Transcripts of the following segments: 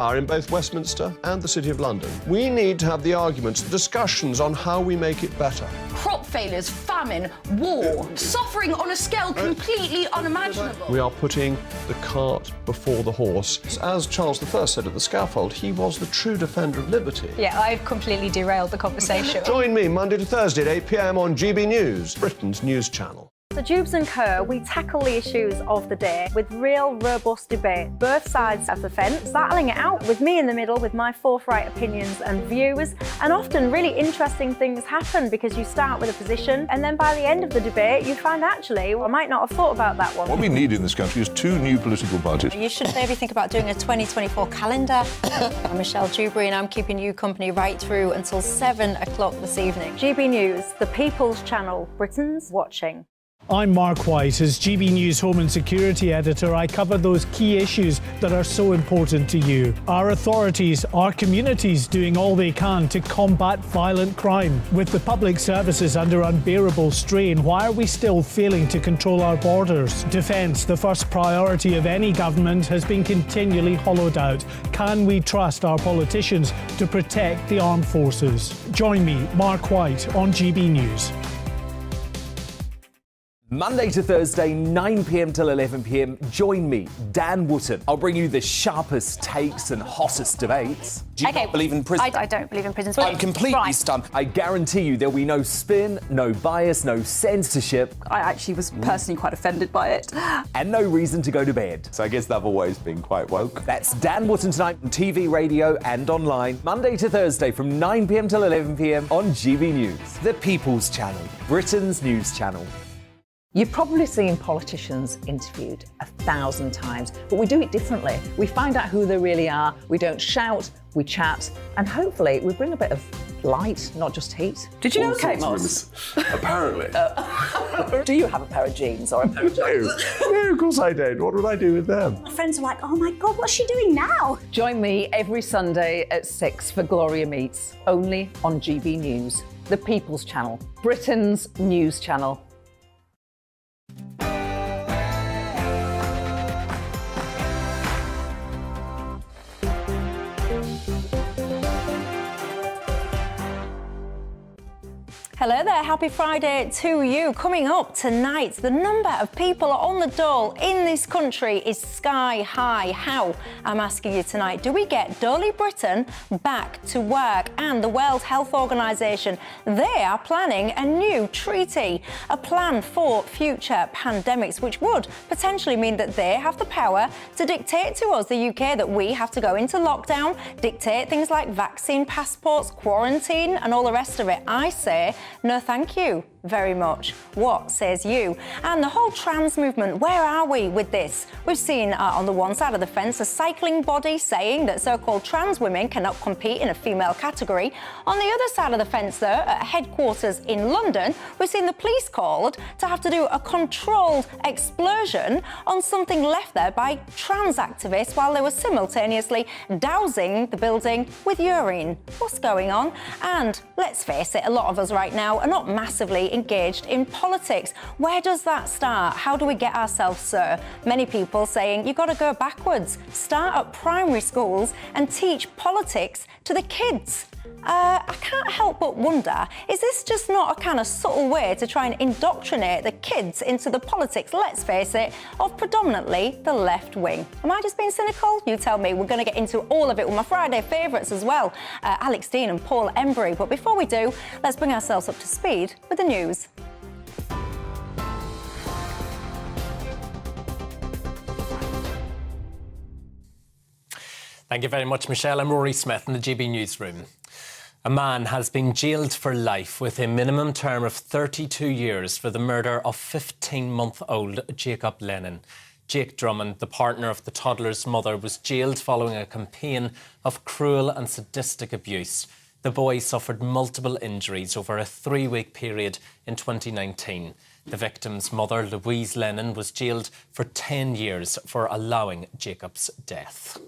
are in both Westminster and the City of London. We need to have the arguments, the discussions on how we make it better. Crop failures, famine, war, suffering on a scale completely unimaginable. We are putting the cart before the horse. As Charles I said at the scaffold, he was the true defender of liberty. Yeah, I've completely derailed the conversation. Join me Monday to Thursday at 8 p.m. on GB News, Britain's news channel. So Dewbs Co, we tackle the issues of the day with real, robust debate. Both sides of the fence, battling it out with me in the middle with my forthright opinions and views. And often really interesting things happen because you start with a position and then by the end of the debate you find actually, well, I might not have thought about that one. What we need in this country is 2 new political parties. You should maybe think about doing a 2024 calendar. I'm Michelle Dewberry and I'm keeping you company right through until 7 o'clock this evening. GB News, the People's Channel, Britain's watching. I'm Mark White. As GB News Home and Security Editor, I cover those key issues that are so important to you. Our authorities, our communities doing all they can to combat violent crime. With the public services under unbearable strain, why are we still failing to control our borders? Defence, the first priority of any government, has been continually hollowed out. Can we trust our politicians to protect the armed forces? Join me, Mark White, on GB News. Monday to Thursday, 9 p.m. till 11 p.m. Join me, Dan Wootton. I'll bring you the sharpest takes and hottest debates. Do you not believe in prisons? I don't believe in prisons. I'm completely Right. stunned. I guarantee you there'll be no spin, no bias, no censorship, I actually was personally quite offended by it. and no reason to go to bed. So I guess they've always been quite woke. That's Dan Wootton tonight on TV, radio and online. Monday to Thursday from 9 p.m. till 11 p.m. on GB News. The People's Channel, Britain's news channel. You've probably seen politicians interviewed 1,000 times, but we do it differently. We find out who they really are, we don't shout, we chat, and hopefully we bring a bit of light, not just heat. Did you know Kate Moss? Apparently. Do you have a pair of jeans or a pair of jeans? No, of course I don't. What would I do with them? My friends are like, oh my God, what's she doing now? Join me every Sunday at 6 for Gloria Meets, only on GB News, the People's Channel, Britain's news channel. Hello there, happy Friday to you. Coming up tonight, the number of people on the dole in this country is sky high. How? I'm asking you tonight. Do we get Dolly Britain back to work? And the World Health Organization, they are planning a new treaty, a plan for future pandemics, which would potentially mean that they have the power to dictate to us, the UK, that we have to go into lockdown, dictate things like vaccine passports, quarantine, and all the rest of it. I say, no, thank you very much. What says you? And the whole trans movement, where are we with this? We've seen on the one side of the fence a cycling body saying that so-called trans women cannot compete in a female category. On the other side of the fence, though, at headquarters in London, we've seen the police called to have to do a controlled explosion on something left there by trans activists while they were simultaneously dousing the building with urine. What's going on? And let's face it, a lot of us right now are not massively engaged in politics. Where does that start? How do we get ourselves so? Many people saying you've got to go backwards, start at primary schools and teach politics to the kids. I can't help but wonder, is this just not a kind of subtle way to try and indoctrinate the kids into the politics, let's face it, of predominantly the left wing? Am I just being cynical? You tell me. We're going to get into all of it with my Friday favourites as well, Alex Dean and Paul Embry. But before we do, let's bring ourselves up to speed with the news. Thank you very much, Michelle. I'm Rory Smith in the GB Newsroom. A man has been jailed for life with a minimum term of 32 years for the murder of 15-month-old Jacob Lennon. Jake Drummond, the partner of the toddler's mother, was jailed following a campaign of cruel and sadistic abuse. The boy suffered multiple injuries over a 3-week period in 2019. The victim's mother, Louise Lennon, was jailed for 10 years for allowing Jacob's death.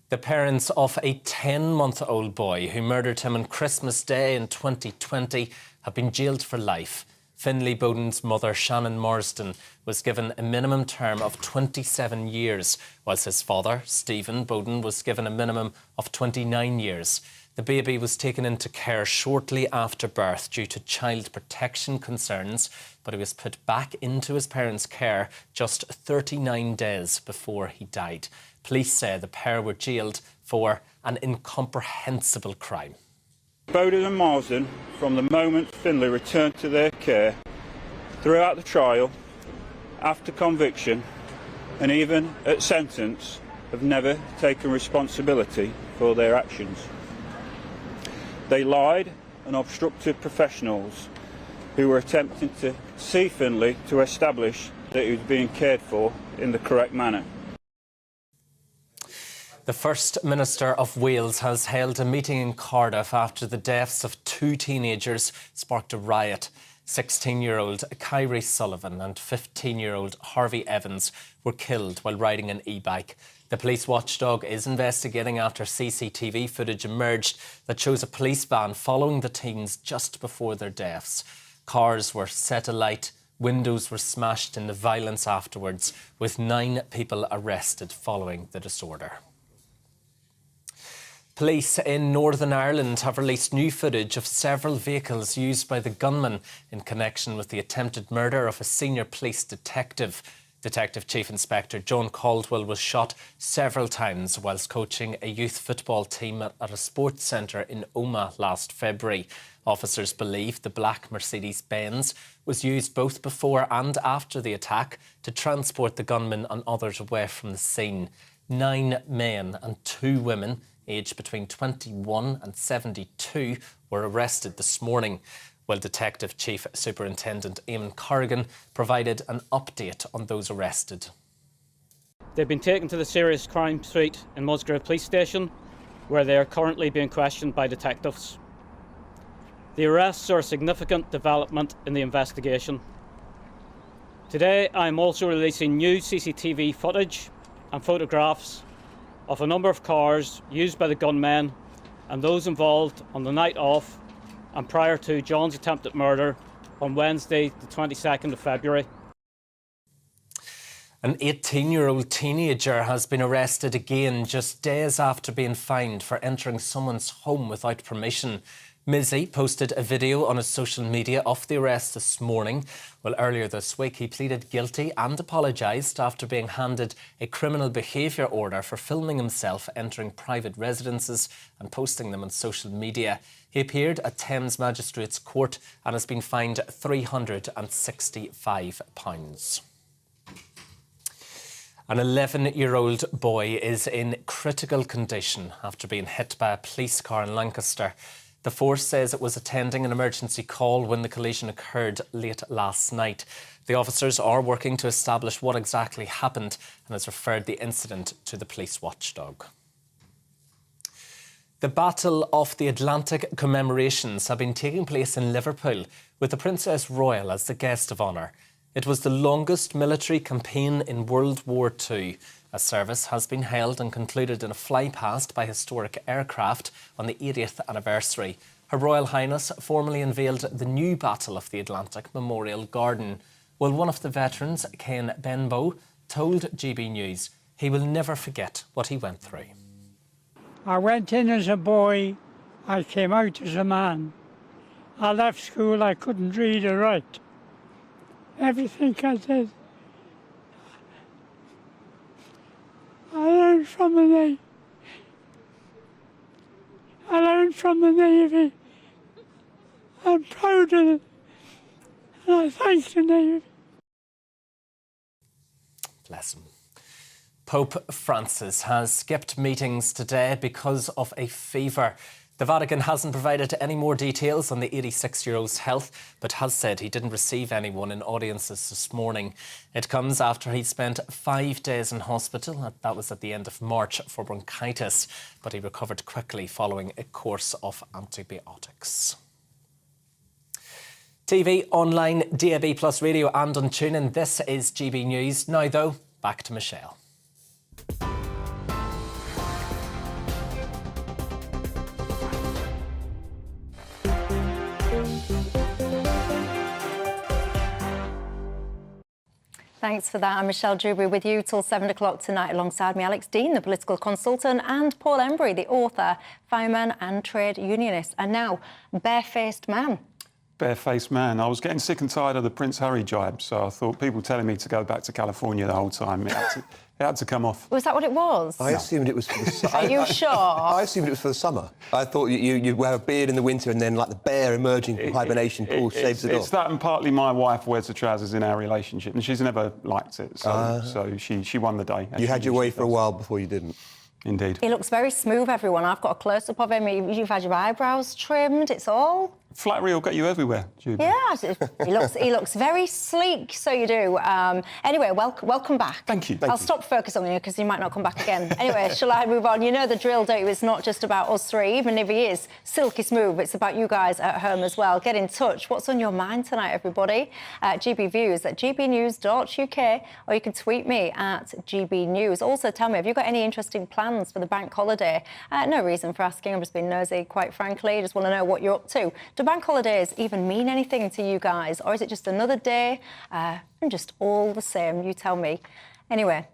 The parents of a 10-month-old boy who murdered him on Christmas Day in 2020 have been jailed for life. Finlay Bowden's mother, Shannon Marsden, was given a minimum term of 27 years, whilst his father, Stephen Bowden, was given a minimum of 29 years. The baby was taken into care shortly after birth due to child protection concerns, but he was put back into his parents' care just 39 days before he died. Police say the pair were jailed for an incomprehensible crime. Bowden and Marsden, from the moment Finlay returned to their care, throughout the trial, after conviction, and even at sentence, have never taken responsibility for their actions. They lied and obstructed professionals who were attempting to see Finlay to establish that he was being cared for in the correct manner. The First Minister of Wales has held a meeting in Cardiff after the deaths of two teenagers sparked a riot. 16-year-old Kyrie Sullivan and 15-year-old Harvey Evans were killed while riding an e-bike. The police watchdog is investigating after CCTV footage emerged that shows a police van following the teens just before their deaths. Cars were set alight, windows were smashed in the violence afterwards, with 9 people arrested following the disorder. Police in Northern Ireland have released new footage of several vehicles used by the gunman in connection with the attempted murder of a senior police detective. Detective Chief Inspector John Caldwell was shot several times whilst coaching a youth football team at a sports centre in Omagh last February. Officers believe the black Mercedes-Benz was used both before and after the attack to transport the gunman and others away from the scene. 9 men and 2 women, aged between 21 and 72, were arrested this morning, while Detective Chief Superintendent Eamon Corrigan provided an update on those arrested. They've been taken to the Serious Crime Suite in Musgrave Police Station, where they are currently being questioned by detectives. The arrests are a significant development in the investigation. Today, I am also releasing new CCTV footage and photographs of a number of cars used by the gunmen and those involved on the night of and prior to John's attempted murder on Wednesday, the 22nd of February. An 18-year-old teenager has been arrested again just days after being fined for entering someone's home without permission. Mizzy posted a video on his social media of the arrest this morning. Well, earlier this week, he pleaded guilty and apologised after being handed a criminal behaviour order for filming himself entering private residences and posting them on social media. He appeared at Thames Magistrates Court and has been fined £365. An 11-year-old boy is in critical condition after being hit by a police car in Lancaster. The force says it was attending an emergency call when the collision occurred late last night. The officers are working to establish what exactly happened and has referred the incident to the police watchdog. The Battle of the Atlantic commemorations have been taking place in Liverpool with the Princess Royal as the guest of honour. It was the longest military campaign in World War II. A service has been held and concluded in a flypast by historic aircraft on the 80th anniversary. Her Royal Highness formally unveiled the new Battle of the Atlantic Memorial Garden. Well, one of the veterans, Ken Benbow, told GB News he will never forget what he went through. I went in as a boy, I came out as a man. I left school, I couldn't read or write. Everything I did, I learned from the Navy. I'm proud of it, and I thank the Navy. Bless him. Pope Francis has skipped meetings today because of a fever. The Vatican hasn't provided any more details on the 86-year-old's health, but has said he didn't receive anyone in audiences this morning. It comes after he spent 5 days in hospital. That was at the end of March for bronchitis, but he recovered quickly following a course of antibiotics. TV, online, DAB+ radio and on TuneIn. This is GB News. Now, though, back to Michelle. Thanks for that. I'm Michelle Dewberry with you till 7 o'clock tonight. Alongside me, Alex Dean, the political consultant, and Paul Embry, the author, fireman and trade unionist. And now, barefaced man. Barefaced man. I was getting sick and tired of the Prince Harry jibe, so I thought people telling me to go back to California the whole time, it had to come off. Was that what it was? I assumed it was for the summer. Are you sure? I assumed it was for the summer. I thought you'd wear a beard in the winter and then, like the bear emerging from hibernation, Paul shaves it off. It's that, and partly my wife wears the trousers in our relationship, and she's never liked it, so she won the day. You had your way for a while before you didn't. Indeed. He looks very smooth, everyone. I've got a close-up of him. You've had your eyebrows trimmed. It's all... Flattery will get you everywhere, Judy. Yeah, he looks very sleek, so you do. Anyway, welcome back. Thank you. I'll stop focus on you because you might not come back again. Anyway, shall I move on? You know the drill, don't you? It's not just about us three, even if he is silky smooth. It's about you guys at home as well. Get in touch. What's on your mind tonight, everybody? GB Views at gbnews.uk, or you can tweet me at GBNews. Also, tell me, have you got any interesting plans for the bank holiday? No reason for asking. I'm just being nosy, quite frankly. Just want to know what you're up to. Do bank holidays even mean anything to you guys, or is it just another day and just all the same? You tell me. Anyway,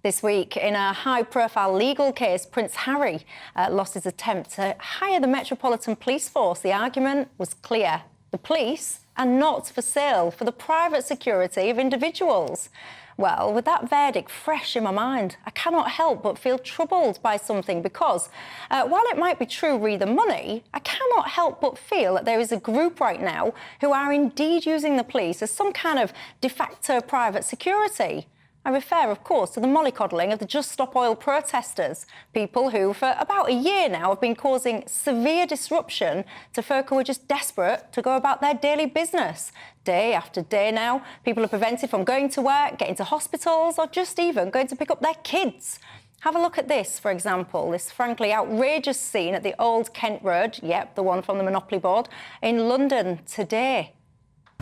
this week, in a high-profile legal case, Prince Harry lost his attempt to hire the Metropolitan Police Force. The argument was clear. The police are not for sale for the private security of individuals. Well, with that verdict fresh in my mind, I cannot help but feel troubled by something because, while it might be true re the money, I cannot help but feel that there is a group right now who are indeed using the police as some kind of de facto private security. I refer, of course, to the mollycoddling of the Just Stop Oil protesters, people who, for about a year now, have been causing severe disruption to folk who are just desperate to go about their daily business. Day after day now, people are prevented from going to work, getting to hospitals, or just even going to pick up their kids. Have a look at this, for example, this frankly outrageous scene at the Old Kent Road, yep, the one from the Monopoly board, in London today.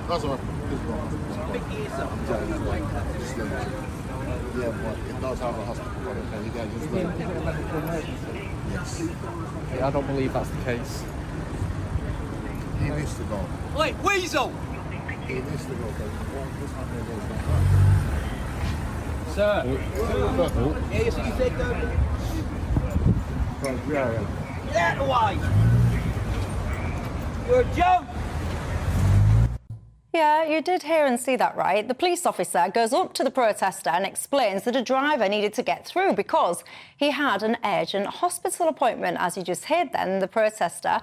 That's all right. Yeah, but it does have a hospital for it, and you guys just Yes. Yeah, I don't believe that's the case. He needs to go. Wait, Weasel! He needs to go, because this happening goes back. Sir! Yeah, you said go. Yeah. Get out of the way! You're a joke! Yeah, you did hear and see that right. The police officer goes up to the protester and explains that a driver needed to get through because he had an urgent hospital appointment. As you just heard then, the protester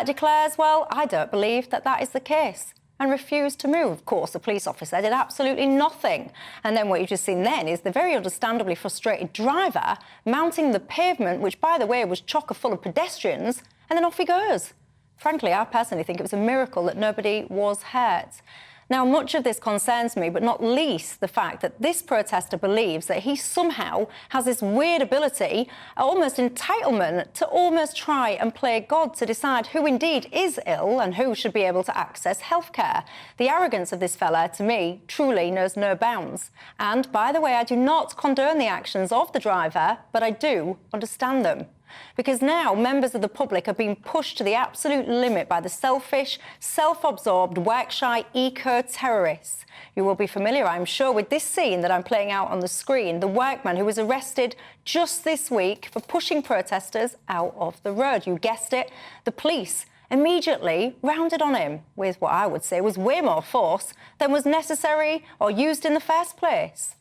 declares, well, I don't believe that that is the case, and refused to move. Of course, the police officer did absolutely nothing. And then what you've just seen then is the very understandably frustrated driver mounting the pavement, which, by the way, was chocker full of pedestrians, and then off he goes. Frankly, I personally think it was a miracle that nobody was hurt. Now, much of this concerns me, but not least the fact that this protester believes that he somehow has this weird ability, almost entitlement, to almost try and play God to decide who indeed is ill and who should be able to access healthcare. The arrogance of this fella, to me, truly knows no bounds. And, by the way, I do not condone the actions of the driver, but I do understand them. Because now members of the public are being pushed to the absolute limit by the selfish, self-absorbed, work-shy eco-terrorists. You will be familiar, I'm sure, with this scene that I'm playing out on the screen, the workman who was arrested just this week for pushing protesters out of the road. You guessed it, the police immediately rounded on him with what I would say was way more force than was necessary or used in the first place.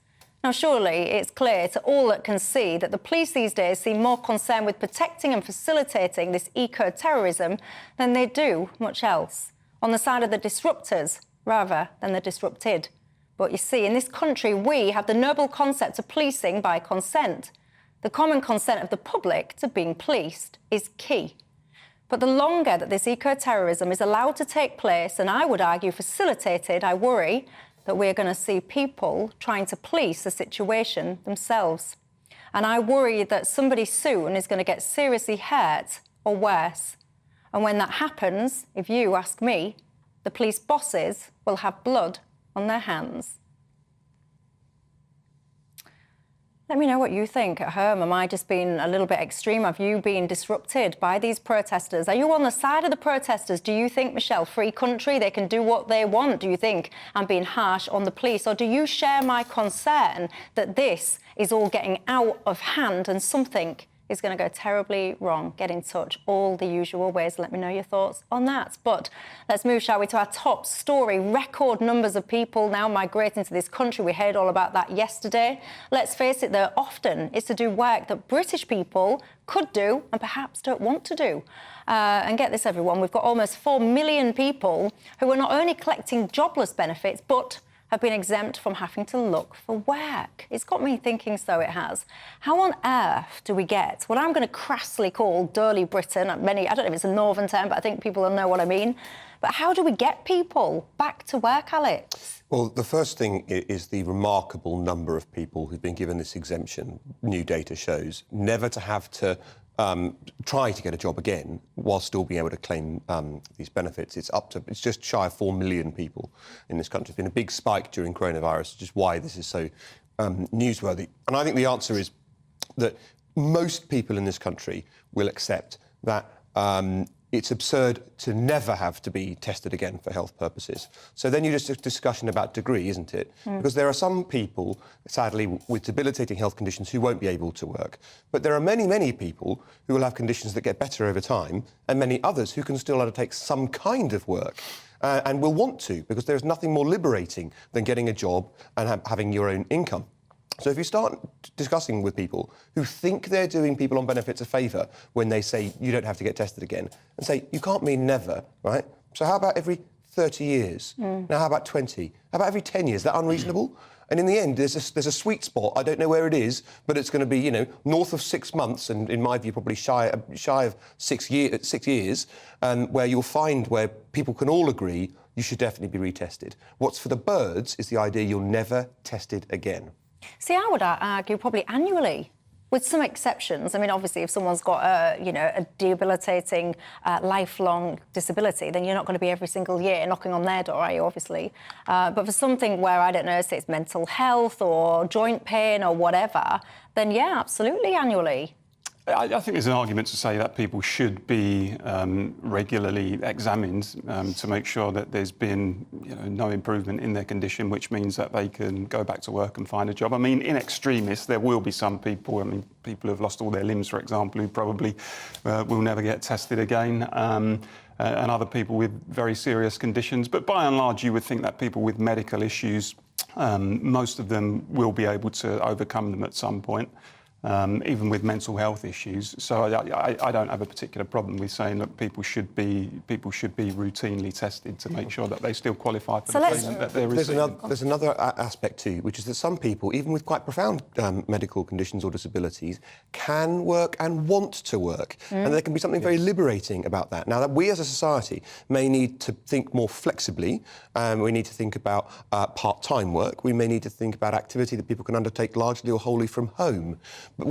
Now, surely it's clear to all that can see that the police these days seem more concerned with protecting and facilitating this eco-terrorism than they do much else, on the side of the disruptors rather than the disrupted. But you see, in this country, we have the noble concept of policing by consent. The common consent of the public to being policed is key. But the longer that this eco-terrorism is allowed to take place, and I would argue facilitated, I worry that we're going to see people trying to police the situation themselves. And I worry that somebody soon is going to get seriously hurt or worse. And when that happens, if you ask me, the police bosses will have blood on their hands. Let me know what you think at home. Am I just being a little bit extreme? Have you been disrupted by these protesters? Are you on the side of the protesters? Do you think, Michelle, free country, they can do what they want? Do you think I'm being harsh on the police? Or do you share my concern that this is all getting out of hand and something is going to go terribly wrong? Get in touch. All the usual ways. Let me know your thoughts on that. But let's move, shall we, to our top story. Record numbers of people now migrating to this country. We heard all about that yesterday. Let's face it, though, often it's to do work that British people could do and perhaps don't want to do. And get this, everyone, we've got almost 4 million people who are not only collecting jobless benefits, but have been exempt from having to look for work. It's got me thinking, so it has. How on earth do we get what I'm going to crassly call dirty Britain? I don't know if it's a northern term, but I think people will know what I mean. But how do we get people back to work, Alex? Well, the first thing is the remarkable number of people who've been given this exemption, new data shows, never to have to try to get a job again while still being able to claim these benefits. It's just shy of 4 million people in this country. It's been a big spike during coronavirus, which is why this is so newsworthy. And I think the answer is that most people in this country will accept that it's absurd to never have to be tested again for health purposes. So then you're just a discussion about degree, isn't it? Because there are some people, sadly, with debilitating health conditions who won't be able to work. But there are many, many people who will have conditions that get better over time, and many others who can still undertake some kind of work. And will want to, because there's nothing more liberating than getting a job and having your own income. So if you start discussing with people who think they're doing people on benefits a favour when they say you don't have to get tested again, and say you can't mean never, right? So how about every 30 years? Now how about 20? How about every 10 years? Is that unreasonable? And in the end, there's a sweet spot. I don't know where it is, but it's going to be, north of 6 months, and in my view, probably shy of 6 years, where you'll find where people can all agree you should definitely be retested. What's for the birds is the idea you're never tested again. See, I would argue probably annually, with some exceptions. I mean, obviously, if someone's got a debilitating, lifelong disability, then you're not going to be every single year knocking on their door, are you, obviously? But for something where, I don't know, say it's mental health or joint pain or whatever, then, yeah, absolutely annually. I think there's an argument to say that people should be regularly examined to make sure that there's been no improvement in their condition, which means that they can go back to work and find a job. I mean, in extremis, there will be some people, people who've lost all their limbs, for example, who probably will never get tested again, and other people with very serious conditions. But by and large, you would think that people with medical issues, most of them will be able to overcome them at some point. Even with mental health issues. So I don't have a particular problem with saying, look, people should be routinely tested to make sure that they still qualify for the treatment that they're receiving. There's another aspect too, which is that some people, even with quite profound medical conditions or disabilities, can work and want to work. And there can be something very liberating about that. Now, that we as a society may need to think more flexibly. We need to think about part-time work. We may need to think about activity that people can undertake largely or wholly from home. But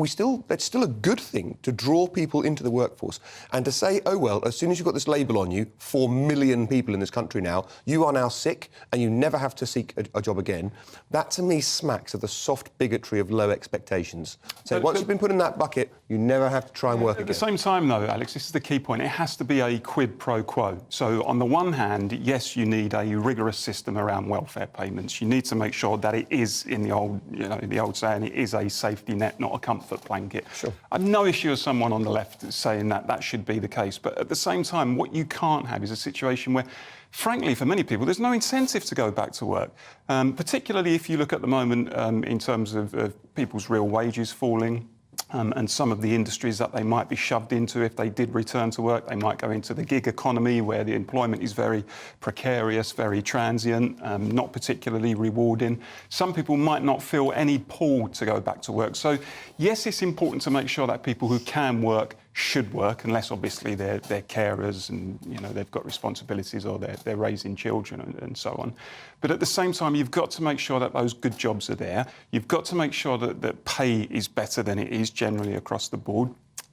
it's still a good thing to draw people into the workforce and to say, oh, well, as soon as you've got this label on you, 4 million people in this country now, you are now sick and you never have to seek a job again. That, to me, smacks of the soft bigotry of low expectations. So once you've been put in that bucket, you never have to try and work again. At the same time, though, Alex, this is the key point. It has to be a quid pro quo. So on the one hand, yes, you need a rigorous system around welfare payments. You need to make sure that it is, in the old saying, it is a safety net, not a comfort blanket. Sure. I have no issue with someone on the left saying that should be the case. But at the same time, what you can't have is a situation where, frankly, for many people, there's no incentive to go back to work, particularly if you look at the moment in terms of people's real wages falling. And some of the industries that they might be shoved into if they did return to work. They might go into the gig economy where the employment is very precarious, very transient, not particularly rewarding. Some people might not feel any pull to go back to work. So, yes, it's important to make sure that people who can work should work, unless obviously they're carers and they've got responsibilities or they're raising children and so on. But at the same time, you've got to make sure that those good jobs are there. You've got to make sure that pay is better than it is generally across the board.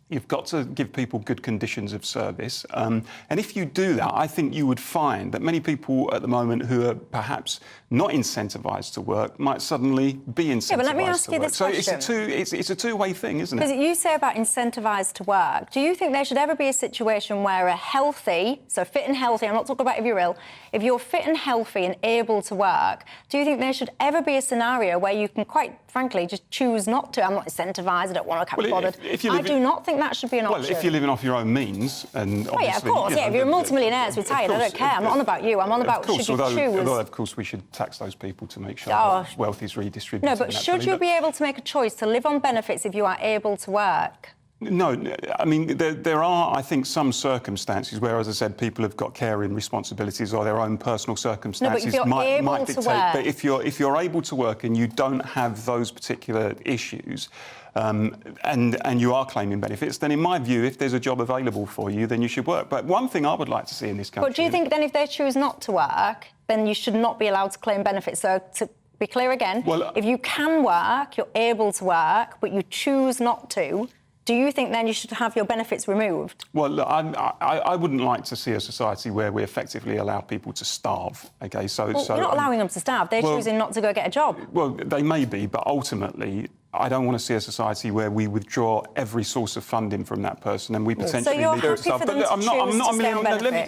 You've got to give people good conditions of service. And if you do that, I think you would find that many people at the moment who are perhaps not incentivised to work might suddenly be incentivised but let me ask to you work. this So question. it's a two-way thing, isn't Because it? you say about incentivised to work. Do you think there should ever be a situation where a healthy, so fit and healthy, I'm not talking about if you're ill, if you're fit and healthy and able to work, do you think there should ever be a scenario where you can quite frankly just choose not to? I'm not incentivised, I don't want to, can't be bothered. I do not think that should be an option. Well, if you're living off your own means, and oh, yeah, of obviously, course, if you're a multimillionaire, it's retired, I don't care. I'm not on about you. I'm on about should you choose. Although, of course, we should tax those people to make sure that wealth is redistributed. No, but should you be able to make a choice to live on benefits if you are able to work? No, I mean, there are, I think, some circumstances where, as I said, people have got caring responsibilities or their own personal circumstances might dictate. But if you're able to work and you don't have those particular issues, and you are claiming benefits, then in my view, if there's a job available for you, then you should work. But one thing I would like to see in this country... But do you think then if they choose not to work, then you should not be allowed to claim benefits? So to be clear again, if you can work, you're able to work, but you choose not to, do you think then you should have your benefits removed? Well, look, I wouldn't like to see a society where we effectively allow people to starve, OK? So you're not allowing them to starve. They're choosing not to go get a job. Well, they may be, but ultimately, I don't want to see a society where we withdraw every source of funding from that person and we potentially lead to stuff. But look,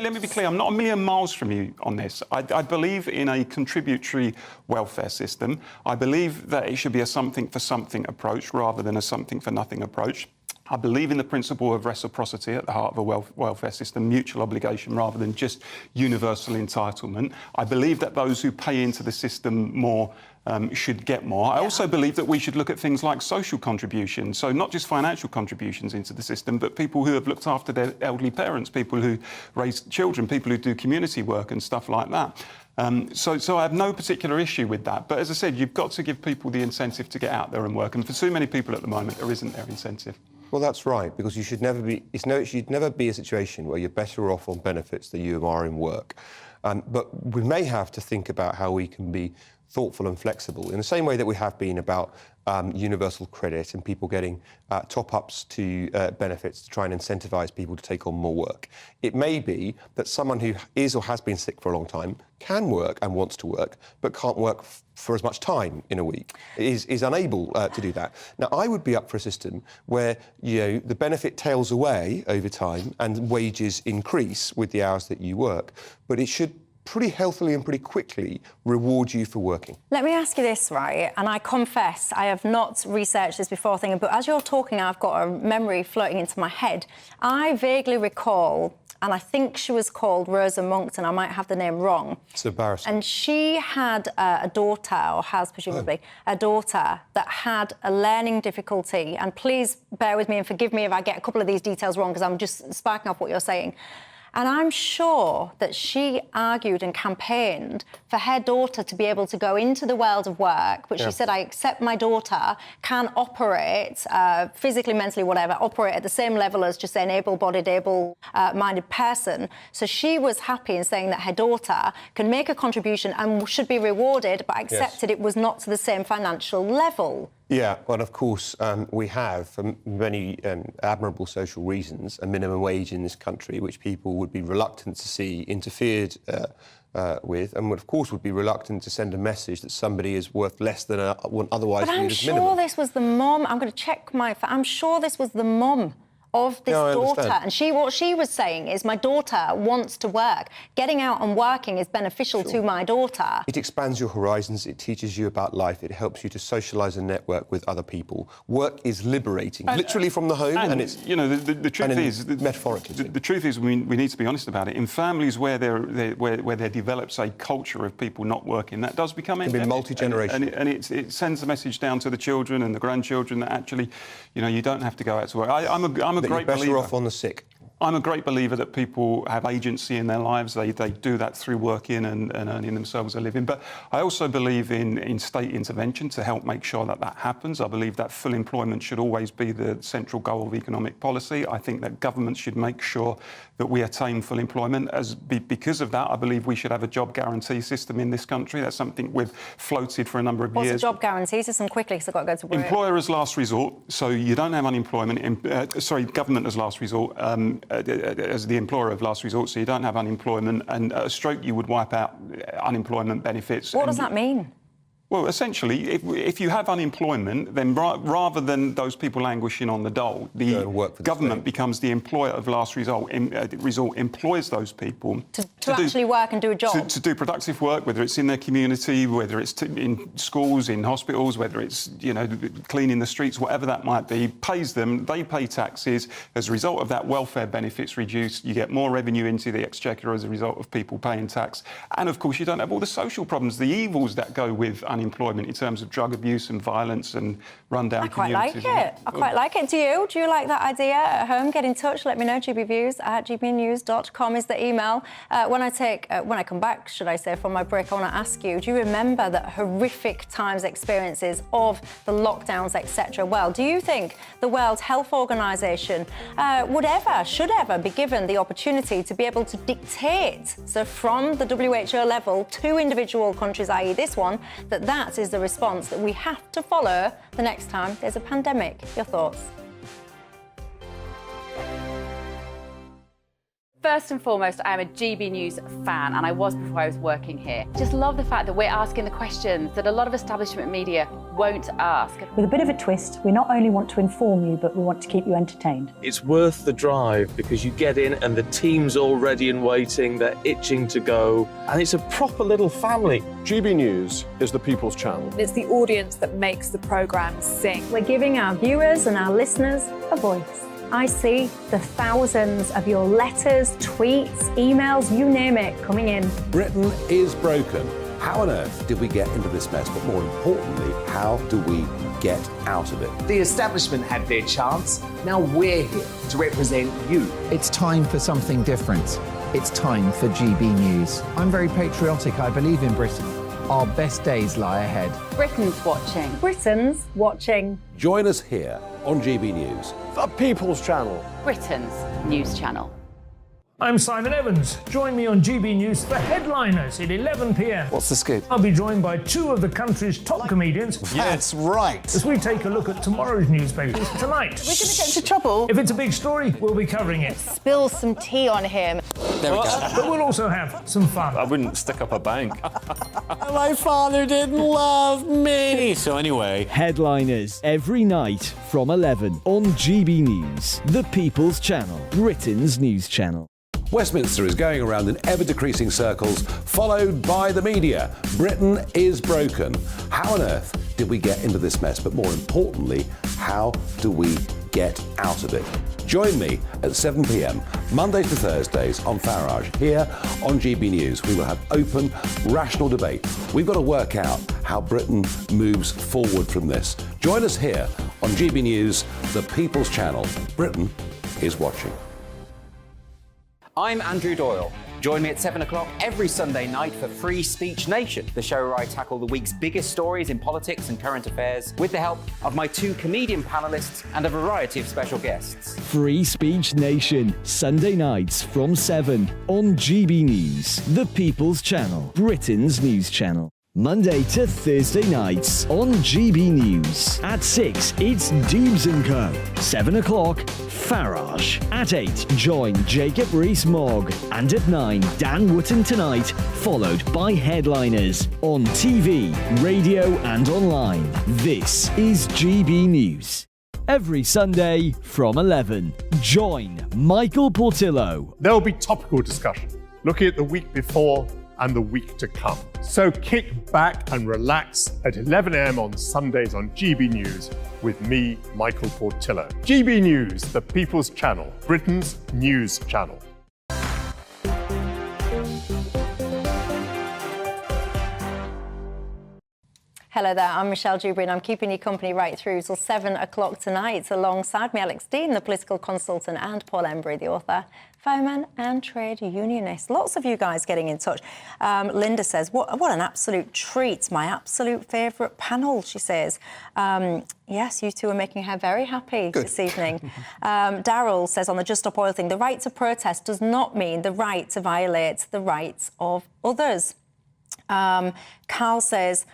let me be clear, I'm not a million miles from you on this. I believe in a contributory welfare system. I believe that it should be a something for something approach rather than a something for nothing approach. I believe in the principle of reciprocity at the heart of a welfare system, mutual obligation rather than just universal entitlement. I believe that those who pay into the system more should get more. I also believe that we should look at things like social contributions, so not just financial contributions into the system, but people who have looked after their elderly parents, people who raise children, people who do community work and stuff like that. So I have no particular issue with that. But as I said, you've got to give people the incentive to get out there and work. And for too many people at the moment, there isn't their incentive. Well, that's right, because you should never be. It should never be a situation where you're better off on benefits than you are in work. But we may have to think about how we can be thoughtful and flexible in the same way that we have been about universal credit and people getting top-ups to benefits to try and incentivise people to take on more work. It may be that someone who is or has been sick for a long time can work and wants to work, but can't work for as much time in a week, is unable to do that. Now, I would be up for a system where, the benefit tails away over time and wages increase with the hours that you work, but it should pretty healthily and pretty quickly reward you for working. Let me ask you this, right, and I confess I have not researched this before thinking, but as you're talking, I've got a memory floating into my head. I vaguely recall, and I think she was called Rosa Monckton, I might have the name wrong. It's embarrassing. And she had a daughter, or has presumably, a daughter that had a learning difficulty, and please bear with me and forgive me if I get a couple of these details wrong, because I'm just sparking off what you're saying. And I'm sure that she argued and campaigned for her daughter to be able to go into the world of work, but she said, I accept my daughter can operate, physically, mentally, whatever, operate at the same level as just an able-bodied, able-minded person. So she was happy in saying that her daughter can make a contribution and should be rewarded, but accepted it was not to the same financial level. Yeah, well, of course, we have, for many admirable social reasons, a minimum wage in this country, which people would be reluctant to see interfered with, and of course would be reluctant to send a message that somebody is worth less than one otherwise viewed as minimum. But I'm sure this was the mum. I'm going to check I'm sure this was the mum of this daughter. And what she was saying is, my daughter wants to work. Getting out and working is beneficial to my daughter. It expands your horizons, it teaches you about life, it helps you to socialise and network with other people. Work is liberating, literally from the home, and it's... the truth is... metaphorically. The truth is, we need to be honest about it. In families where there develops a culture of people not working, that does become endemic. It can be multi-generational. And it sends a message down to the children and the grandchildren that actually, you don't have to go out to work. I'm a great believer. You're better off on the sick. I'm a great believer that people have agency in their lives. They do that through working and earning themselves a living. But I also believe in state intervention to help make sure that that happens. I believe that full employment should always be the central goal of economic policy. I think that governments should make sure that we attain full employment. Because of that, I believe we should have a job guarantee system in this country. That's something we've floated for a number of years. What's a job guarantee system? Quickly, because I've got to go to work. Employer as last resort, so you don't have unemployment. Government as last resort, as the employer of last resort, so you don't have unemployment, and at a stroke you would wipe out unemployment benefits. What does that mean? Well, essentially, if you have unemployment, then rather than those people languishing on the dole, the government becomes the employer of last resort, employs those people to actually work and do a job. To do productive work, whether it's in their community, whether it's in schools, in hospitals, whether it's, cleaning the streets, whatever that might be, pays them, they pay taxes. As a result of that, welfare benefits reduce. You get more revenue into the exchequer as a result of people paying tax. And, of course, you don't have all the social problems, the evils that go with unemployment in terms of drug abuse and violence and rundown communities. I quite like it. Do you? Do you like that idea at home? Get in touch. Let me know. gbviews@gbnews.com is the email. When I come back, should I say, from my break, I want to ask you, do you remember the horrific times experiences of the lockdowns, etc.? Well, do you think the World Health Organization should ever be given the opportunity to be able to dictate, so from the WHO level to individual countries, i.e. this one, that is the response that we have to follow the next time there's a pandemic? Your thoughts? First and foremost, I am a GB News fan, and I was before I was working here. Just love the fact that we're asking the questions that a lot of establishment media won't ask. With a bit of a twist, we not only want to inform you, but we want to keep you entertained. It's worth the drive because you get in and the team's all ready and waiting, they're itching to go, and it's a proper little family. GB News is the People's Channel. It's the audience that makes the programme sing. We're giving our viewers and our listeners a voice. I see the thousands of your letters, tweets, emails, you name it, coming in. Britain is broken. How on earth did we get into this mess? But more importantly, how do we get out of it? The establishment had their chance. Now we're here to represent you. It's time for something different. It's time for GB News. I'm very patriotic. I believe in Britain. Our best days lie ahead. Britain's watching. Britain's watching. Join us here on GB News. The People's Channel. Britain's news channel. I'm Simon Evans. Join me on GB News for Headliners at 11 p.m. What's the scoop? I'll be joined by two of the country's top comedians. That's right. As we take a look at tomorrow's newspapers tonight. We're going to get into trouble. If it's a big story, we'll be covering it. Spill some tea on him. There we go. But we'll also have some fun. I wouldn't stick up a bank. My father didn't love me. So anyway, Headliners every night from 11 on GB News, the People's Channel, Britain's news channel. Westminster is going around in ever-decreasing circles, followed by the media. Britain is broken. How on earth did we get into this mess? But more importantly, how do we get out of it? Join me at 7 p.m, Mondays to Thursdays on Farage, here on GB News. We will have open, rational debate. We've got to work out how Britain moves forward from this. Join us here on GB News, the People's Channel. Britain is watching. I'm Andrew Doyle. Join me at 7 o'clock every Sunday night for Free Speech Nation, the show where I tackle the week's biggest stories in politics and current affairs with the help of my two comedian panellists and a variety of special guests. Free Speech Nation, Sunday nights from 7 on GB News, the People's Channel, Britain's news channel. Monday to Thursday nights on GB News. At 6, it's Dewbs Co. 7 o'clock, Farage. At 8, join Jacob Rees-Mogg. And at 9, Dan Wootton Tonight, followed by Headliners. On TV, radio and online. This is GB News. Every Sunday from 11, join Michael Portillo. There'll be topical discussion, looking at the week before and the week to come. So kick back and relax at 11 a.m. on Sundays on GB News with me, Michael Portillo. GB News, the People's Channel, Britain's news channel. Hello there, I'm Michelle Dewberry and I'm keeping you company right through till 7 o'clock tonight. Alongside me, Alex Dean, the political consultant, and Paul Embry, the author, fireman and trade unionist. Lots of you guys getting in touch. Linda says, what an absolute treat. My absolute favourite panel, she says. Yes, you two are making her very happy this evening. Daryl says on the Just Stop Oil thing, the right to protest does not mean the right to violate the rights of others. Carl says...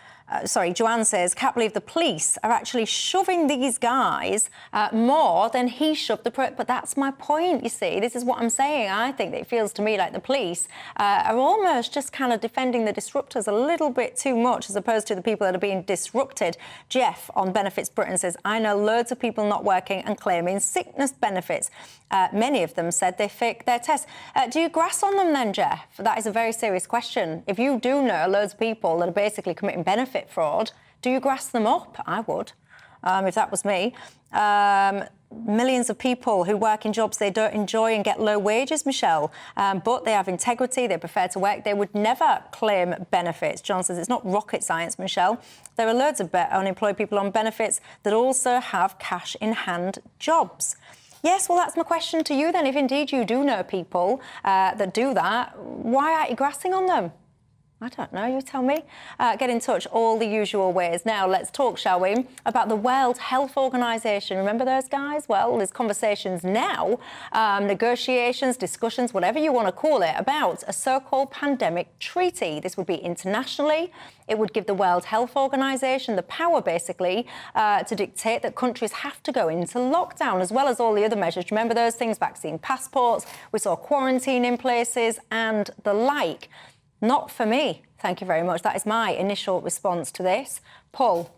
Joanne says, can't believe the police are actually shoving these guys more than he shoved the... But that's my point, you see. This is what I'm saying. I think that it feels to me like the police are almost just kind of defending the disruptors a little bit too much as opposed to the people that are being disrupted. Jeff on Benefits Britain says, I know loads of people not working and claiming sickness benefits. Many of them said they faked their tests. Do you grass on them then, Jeff? That is a very serious question. If you do know loads of people that are basically committing benefit fraud, do you grass them up? I would, if that was me. Millions of people who work in jobs they don't enjoy and get low wages, Michelle, but they have integrity, they prefer to work, they would never claim benefits. John says it's not rocket science, Michelle. There are loads of unemployed people on benefits that also have cash-in-hand jobs. Yes, well, that's my question to you then. If indeed you do know people that do that, why aren't you grassing on them? I don't know, you tell me. Get in touch all the usual ways. Now, let's talk, shall we, about the World Health Organization. Remember those guys? Well, there's conversations now, negotiations, discussions, whatever you want to call it, about a so-called pandemic treaty. This would be internationally. It would give the World Health Organization the power, basically, to dictate that countries have to go into lockdown, as well as all the other measures. Remember those things, vaccine passports, we saw quarantine in places and the like. Not for me, thank you very much. That is my initial response to this. Paul?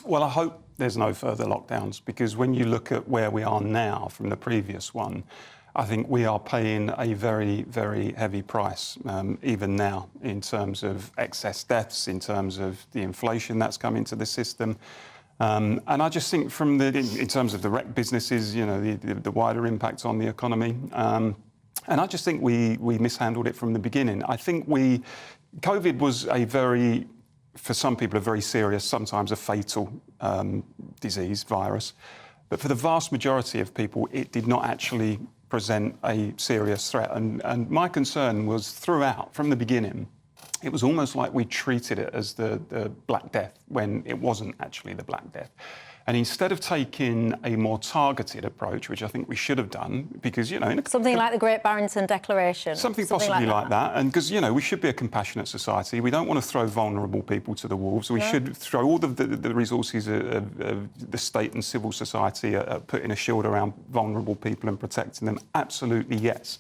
Well, I hope there's no further lockdowns, because when you look at where we are now from the previous one, I think we are paying a very, very heavy price, even now, in terms of excess deaths, in terms of the inflation that's come into the system. And I just think in terms of the wrecked businesses, you know, the wider impact on the economy, and I just think we mishandled it from the beginning. I think COVID was for some people, a very serious, sometimes a fatal disease, virus. But for the vast majority of people, it did not actually present a serious threat. And my concern was throughout, from the beginning, it was almost like we treated it as the Black Death when it wasn't actually the Black Death. And instead of taking a more targeted approach, which I think we should have done, because, you know... Something like the Great Barrington Declaration. Something possibly like that. And because, you know, we should be a compassionate society. We don't want to throw vulnerable people to the wolves. We should throw all the resources of the state and civil society at putting a shield around vulnerable people and protecting them. Absolutely, yes.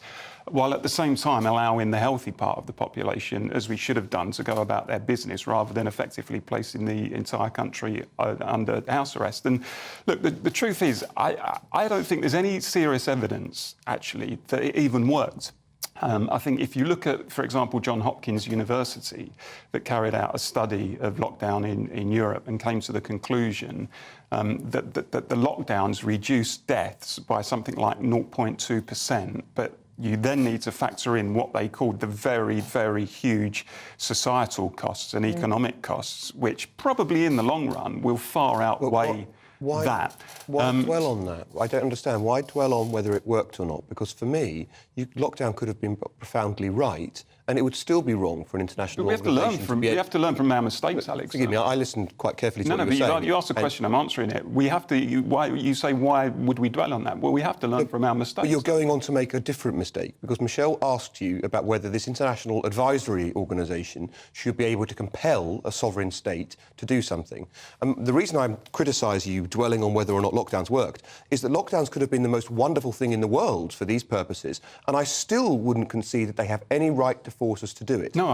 While at the same time allowing the healthy part of the population, as we should have done, to go about their business rather than effectively placing the entire country under house arrest. And look, the truth is, I don't think there's any serious evidence, actually, that it even worked. I think if you look at, for example, Johns Hopkins University, that carried out a study of lockdown in Europe and came to the conclusion that the lockdowns reduced deaths by something like 0.2%, but you then need to factor in what they called the very, very huge societal costs and economic costs, which probably in the long run will far outweigh that. Why dwell on that? I don't understand. Why dwell on whether it worked or not? Because for me, lockdown could have been profoundly right, and it would still be wrong for an international organisation. We have to learn from our mistakes, Alex. Forgive me, I listened quite carefully to what you were saying. No, but you asked a question, I'm answering it. We have to... You say, why would we dwell on that? Well, we have to learn from our mistakes. But you're going on to make a different mistake, because Michelle asked you about whether this international advisory organisation should be able to compel a sovereign state to do something. The reason I criticise you dwelling on whether or not lockdowns worked is that lockdowns could have been the most wonderful thing in the world for these purposes, and I still wouldn't concede that they have any right to force us to do it. No,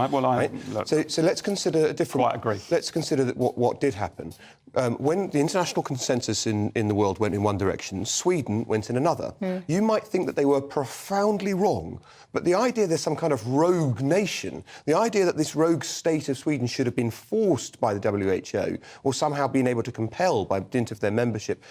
So let's consider a different... Quite agree. Let's consider that what did happen. when the international consensus in the world went in one direction, Sweden went in another. You might think that they were profoundly wrong, but the idea there's some kind of rogue nation, the idea that this rogue state of Sweden should have been forced by the WHO or somehow been able to compel by dint of their membership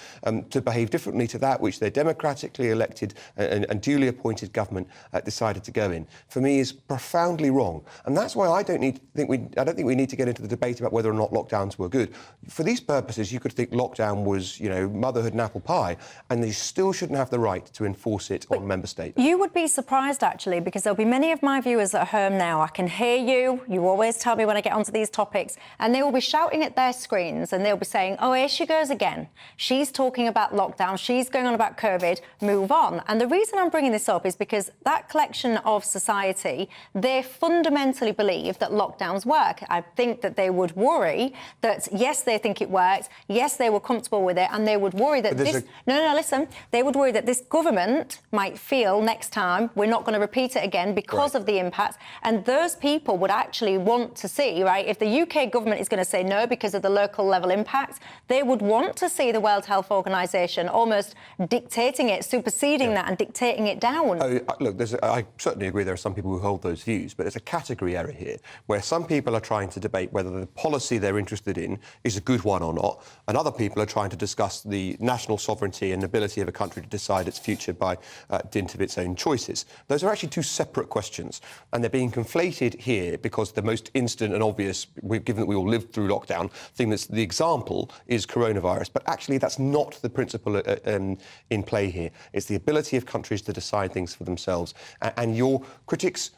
to behave differently to that which their democratically elected and duly appointed government decided to go in, for me is profoundly wrong. And that's why I don't think we need to get into the debate about whether or not lockdowns were good. For these purposes, you could think lockdown was, motherhood and apple pie, and they still shouldn't have the right to enforce it on member states. You would be surprised, actually, because there'll be many of my viewers at home now. I can hear you. You always tell me when I get onto these topics, and they will be shouting at their screens, and they'll be saying, oh, here she goes again. She's talking about lockdown. She's going on about COVID. Move on. And the reason I'm bringing this up is because that collection of society, they fundamentally believe that lockdowns work. I think that they would worry that, yes, they think it worked. Yes, they were comfortable with it, and they would worry that this... No, listen. They would worry that this government might feel next time we're not going to repeat it again because of the impact. And those people would actually want to see, right, if the UK government is going to say no because of the local level impact, they would want to see the World Health Organisation almost dictating it, superseding that and dictating it down. Oh, look, I certainly agree there are some people who hold those views, but there's a category error here where some people are trying to debate whether the policy they're interested in is a good one or not, and other people are trying to discuss the national sovereignty and ability of a country to decide its future by dint of its own choices. Those are actually two separate questions, and they're being conflated here because the most instant and obvious, given that we all lived through lockdown, thing that's the example is coronavirus. But actually, that's not the principle in play here. It's the ability of countries to decide things for themselves. And your critics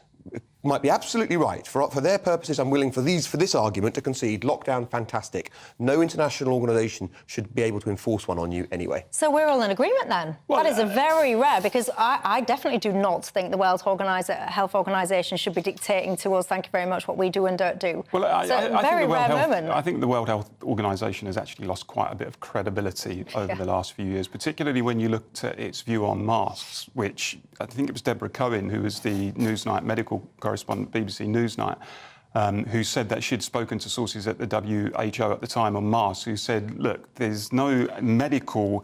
might be absolutely right. For their purposes, I'm willing for this argument to concede lockdown, fantastic. No international organisation should be able to enforce one on you anyway. So we're all in agreement then? Well, that is a very rare, because I definitely do not think the World Health Organisation should be dictating to us, thank you very much, what we do and don't do. Well, I think the World Health Organisation has actually lost quite a bit of credibility over the last few years, particularly when you looked at its view on masks, which I think it was Dewbberry Cohen, who was the Newsnight medical correspondent, BBC Newsnight, who said that she'd spoken to sources at the WHO at the time on masks, who said, look, there's no medical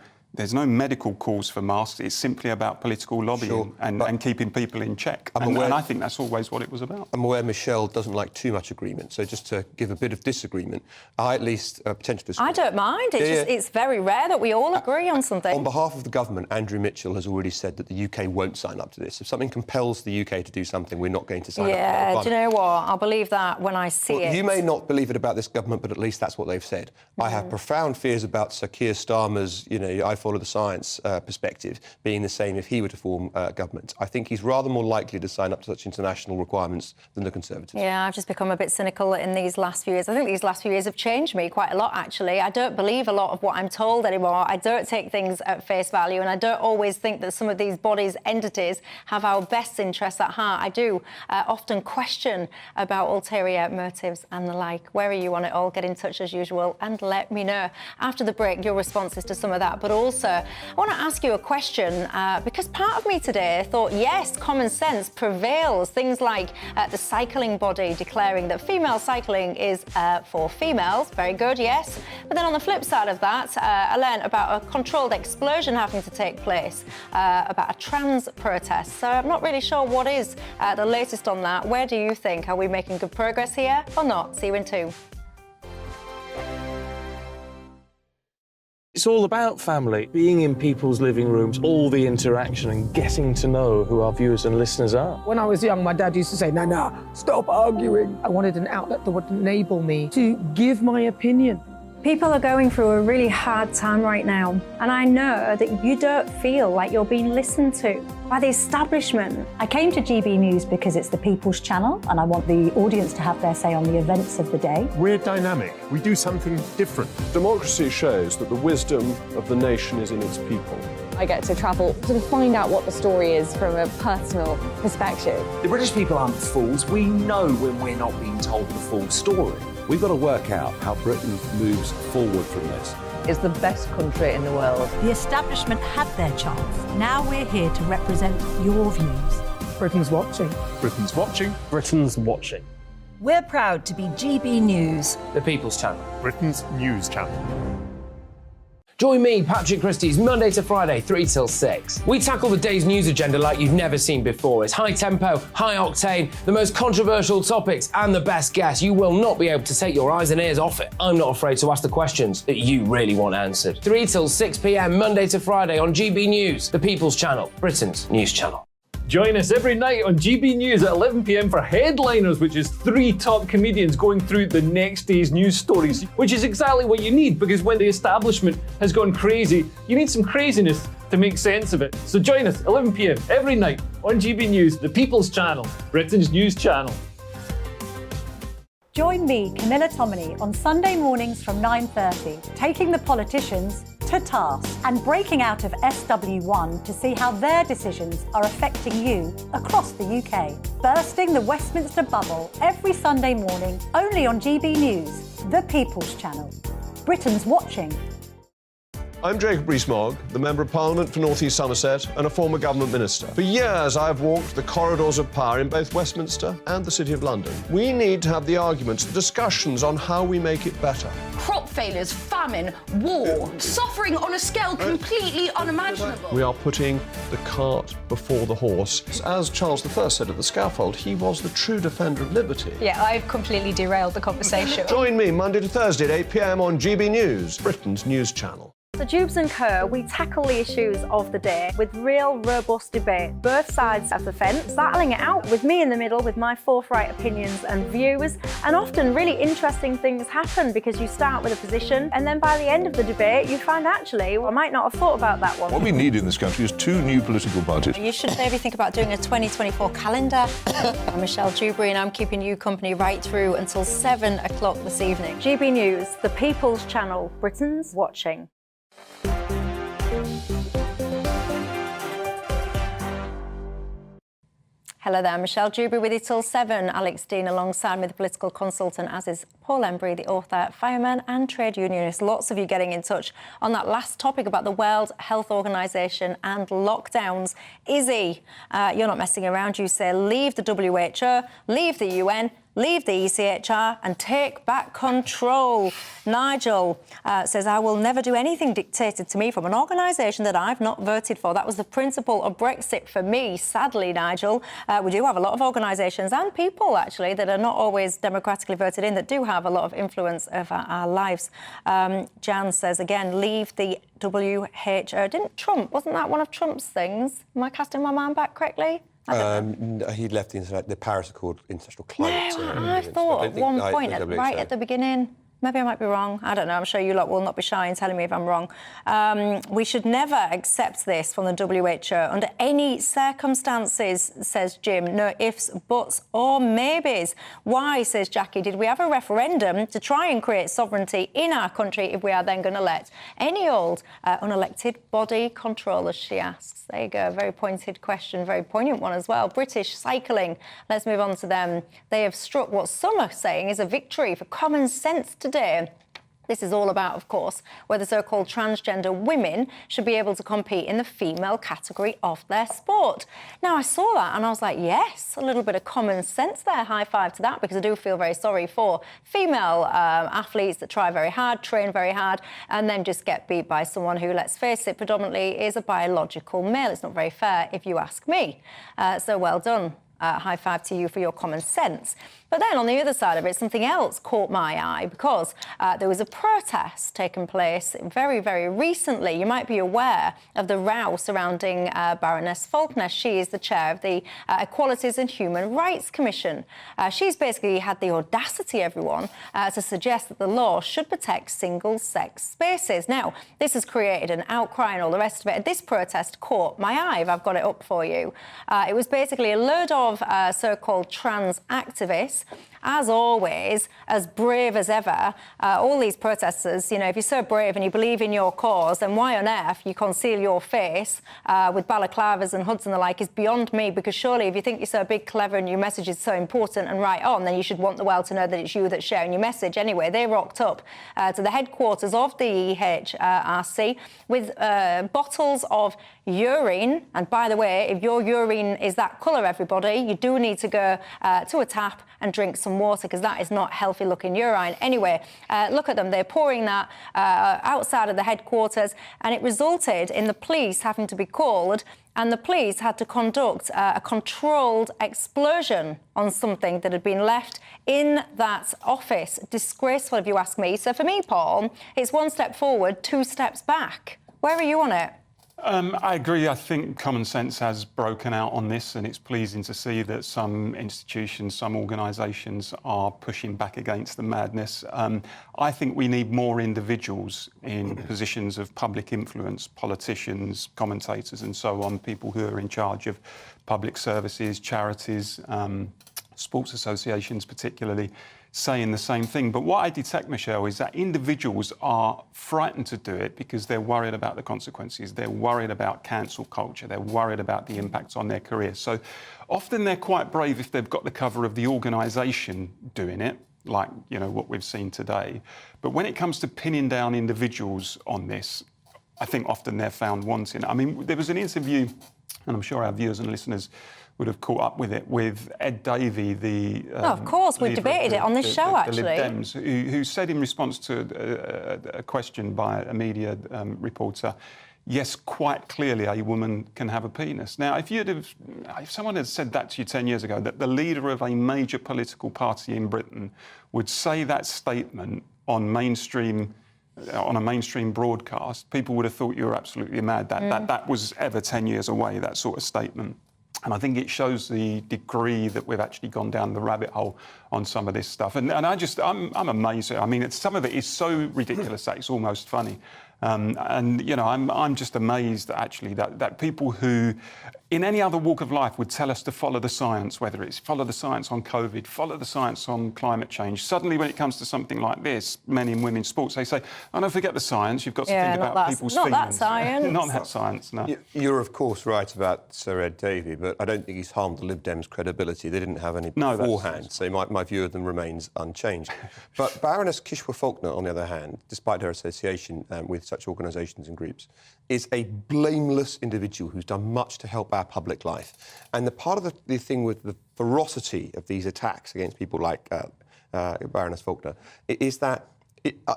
cause for masks. It's simply about political lobbying and keeping people in check. And I think that's always what it was about. I'm aware Michelle doesn't like too much agreement, so just to give a bit of disagreement, I at least potentially disagree. I don't mind. It's very rare that we all agree on something. On behalf of the government, Andrew Mitchell has already said that the UK won't sign up to this. If something compels the UK to do something, we're not going to sign up to it. Yeah, do you know what? I'll believe that when I see it. You may not believe it about this government, but at least that's what they've said. I have profound fears about Sir Keir Starmer's, I follow the science perspective being the same if he were to form government. I think he's rather more likely to sign up to such international requirements than the Conservatives. Yeah, I've just become a bit cynical in these last few years. I think these last few years have changed me quite a lot, actually. I don't believe a lot of what I'm told anymore. I don't take things at face value, and I don't always think that some of these bodies, entities, have our best interests at heart. I do often question about ulterior motives and the like. Where are you on it all? Get in touch as usual and let me know. After the break, your responses to some of that, but also I want to ask you a question because part of me today thought, yes, common sense prevails. Things like the cycling body declaring that female cycling is for females. Very good, yes. But then on the flip side of that, I learned about a controlled explosion having to take place, about a trans protest. So I'm not really sure what is the latest on that. Where do you think? Are we making good progress here or not? See you in 2. It's all about family, being in people's living rooms, all the interaction and getting to know who our viewers and listeners are. When I was young, my dad used to say, no, stop arguing. I wanted an outlet that would enable me to give my opinion. People are going through a really hard time right now, and I know that you don't feel like you're being listened to by the establishment. I came to GB News because it's the People's Channel, and I want the audience to have their say on the events of the day. We're dynamic. We do something different. Democracy shows that the wisdom of the nation is in its people. I get to travel to find out what the story is from a personal perspective. The British people aren't fools. We know when we're not being told the full story. We've got to work out how Britain moves forward from this. It's the best country in the world. The establishment had their chance. Now we're here to represent your views. Britain's watching. Britain's watching. Britain's watching. We're proud to be GB News, the People's Channel, Britain's news channel. Join me, Patrick Christie's, Monday to Friday, 3 till 6. We tackle the day's news agenda like you've never seen before. It's high tempo, high octane, the most controversial topics, and the best guests. You will not be able to take your eyes and ears off it. I'm not afraid to ask the questions that you really want answered. 3 till 6 p.m, Monday to Friday on GB News, the People's Channel, Britain's news channel. Join us every night on GB News at 11 p.m. for Headliners, which is 3 top comedians going through the next day's news stories, which is exactly what you need, because when the establishment has gone crazy, you need some craziness to make sense of it. So join us 11 p.m. every night on GB News, the People's Channel, Britain's news channel. Join me, Camilla Tominey, on Sunday mornings from 9:30, taking the politicians to task and breaking out of SW1 to see how their decisions are affecting you across the UK. Bursting the Westminster bubble every Sunday morning, only on GB News, the People's Channel. Britain's watching. I'm Jacob Rees-Mogg, the Member of Parliament for North East Somerset and a former government minister. For years, I've walked the corridors of power in both Westminster and the City of London. We need to have the arguments, the discussions on how we make it better. Crop failures, famine, war, suffering on a scale completely unimaginable. We are putting the cart before the horse. As Charles I said at the scaffold, he was the true defender of liberty. Yeah, I've completely derailed the conversation. Join me Monday to Thursday at 8 p.m. on GB News, Britain's news channel. So Dewbs Co, we tackle the issues of the day with real, robust debate, both sides of the fence, battling it out with me in the middle with my forthright opinions and views. And often really interesting things happen because you start with a position and then by the end of the debate you find actually, well, I might not have thought about that one. What we need in this country is 2 new political parties. You should maybe think about doing a 2024 calendar. I'm Michelle Dewberry and I'm keeping you company right through until 7 o'clock this evening. GB News, the People's Channel, Britain's watching. Hello there, Michelle Dewberry with you till 7. Alex Dean alongside me, the political consultant, as is Paul Embry, the author, fireman and trade unionist. Lots of you getting in touch on that last topic about the World Health Organisation and lockdowns. Izzy, you're not messing around. You say leave the WHO, leave the UN, leave the ECHR and take back control. Nigel says, I will never do anything dictated to me from an organisation that I've not voted for. That was the principle of Brexit for me, sadly, Nigel. We do have a lot of organisations and people, actually, that are not always democratically voted in, that do have a lot of influence over our lives. Jan says, again, leave the WHO. Didn't Trump, wasn't that one of Trump's things? Am I casting my mind back correctly? He left the Paris Accord, international climate. No, I thought at one point, right at the beginning. Maybe I might be wrong. I don't know. I'm sure you lot will not be shy in telling me if I'm wrong. We should never accept this from the WHO under any circumstances, says Jim. No ifs, buts or maybes. Why, says Jackie, did we have a referendum to try and create sovereignty in our country if we are then going to let any old unelected body control us, she asks. There you go. Very pointed question, very poignant one as well. British cycling. Let's move on to them. They have struck what some are saying is a victory for common sense today. This is all about, of course, whether so-called transgender women should be able to compete in the female category of their sport. Now, I saw that and I was like, yes, a little bit of common sense there. High five to that, because I do feel very sorry for female athletes that try very hard, train very hard, and then just get beat by someone who, let's face it, predominantly is a biological male. It's not very fair, if you ask me. So well done. High five to you for your common sense. But then on the other side of it, something else caught my eye because there was a protest taking place very, very recently. You might be aware of the row surrounding Baroness Faulkner. She is the chair of the Equalities and Human Rights Commission. She's basically had the audacity, everyone, to suggest that the law should protect single-sex spaces. Now, this has created an outcry and all the rest of it. This protest caught my eye. I've got it up for you. It was basically a load of so-called trans activists, as always, as brave as ever. All these protesters, you know, if you're so brave and you believe in your cause, then why on earth you conceal your face with balaclavas and hoods and the like is beyond me, because surely if you think you're so big, clever and your message is so important and right on, then you should want the world to know that it's you that's sharing your message. Anyway, they rocked up to the headquarters of the EHRC with bottles of urine. And by the way, if your urine is that colour, everybody, you do need to go to a tap and drink some some water because that is not healthy looking urine. Anyway, look at them. They're pouring that outside of the headquarters, and it resulted in the police having to be called, and the police had to conduct a controlled explosion on something that had been left in that office. Disgraceful, if you ask me. So for me, Paul, it's one step forward, two steps back. Where are you on it? I agree. I think common sense has broken out on this, and it's pleasing to see that some institutions, some organisations are pushing back against the madness. I think we need more individuals in positions of public influence, politicians, commentators and so on, people who are in charge of public services, charities, sports associations particularly, saying the same thing. But what I detect, Michelle, is that individuals are frightened to do it because they're worried about the consequences. They're worried about cancel culture. They're worried about the impacts on their career. So often they're quite brave if they've got the cover of the organisation doing it, like, you know, what we've seen today. But when it comes to pinning down individuals on this, I think often they're found wanting. I mean, there was an interview, and I'm sure our viewers and listeners would have caught up with it, with Ed Davey, the of course, we debated it on this show, actually. The Lib Dems, who said in response to a question by a media reporter, yes, quite clearly a woman can have a penis. Now, if someone had said that to you 10 years ago, that the leader of a major political party in Britain would say that statement on a mainstream broadcast, people would have thought you were absolutely mad. That was ever 10 years away, that sort of statement. And I think it shows the degree that we've actually gone down the rabbit hole on some of this stuff. And I'm amazed. I mean, some of it is so ridiculous that it's almost funny. And, you know, I'm just amazed actually that people who in any other walk of life would tell us to follow the science, whether it's follow the science on COVID, follow the science on climate change. Suddenly, when it comes to something like this, men in women's sports, they say, oh, don't forget the science. You've got to think about people's feelings. Not that science. Not that science, no. You're, of course, right about Sir Ed Davey, but I don't think he's harmed the Lib Dems' credibility. They didn't have any beforehand, so my view of them remains unchanged. But Baroness Kishwa-Faulkner, on the other hand, despite her association with such organisations and groups, is a blameless individual who's done much to help our public life. And the part of the thing with the ferocity of these attacks against people like Baroness Faulkner is that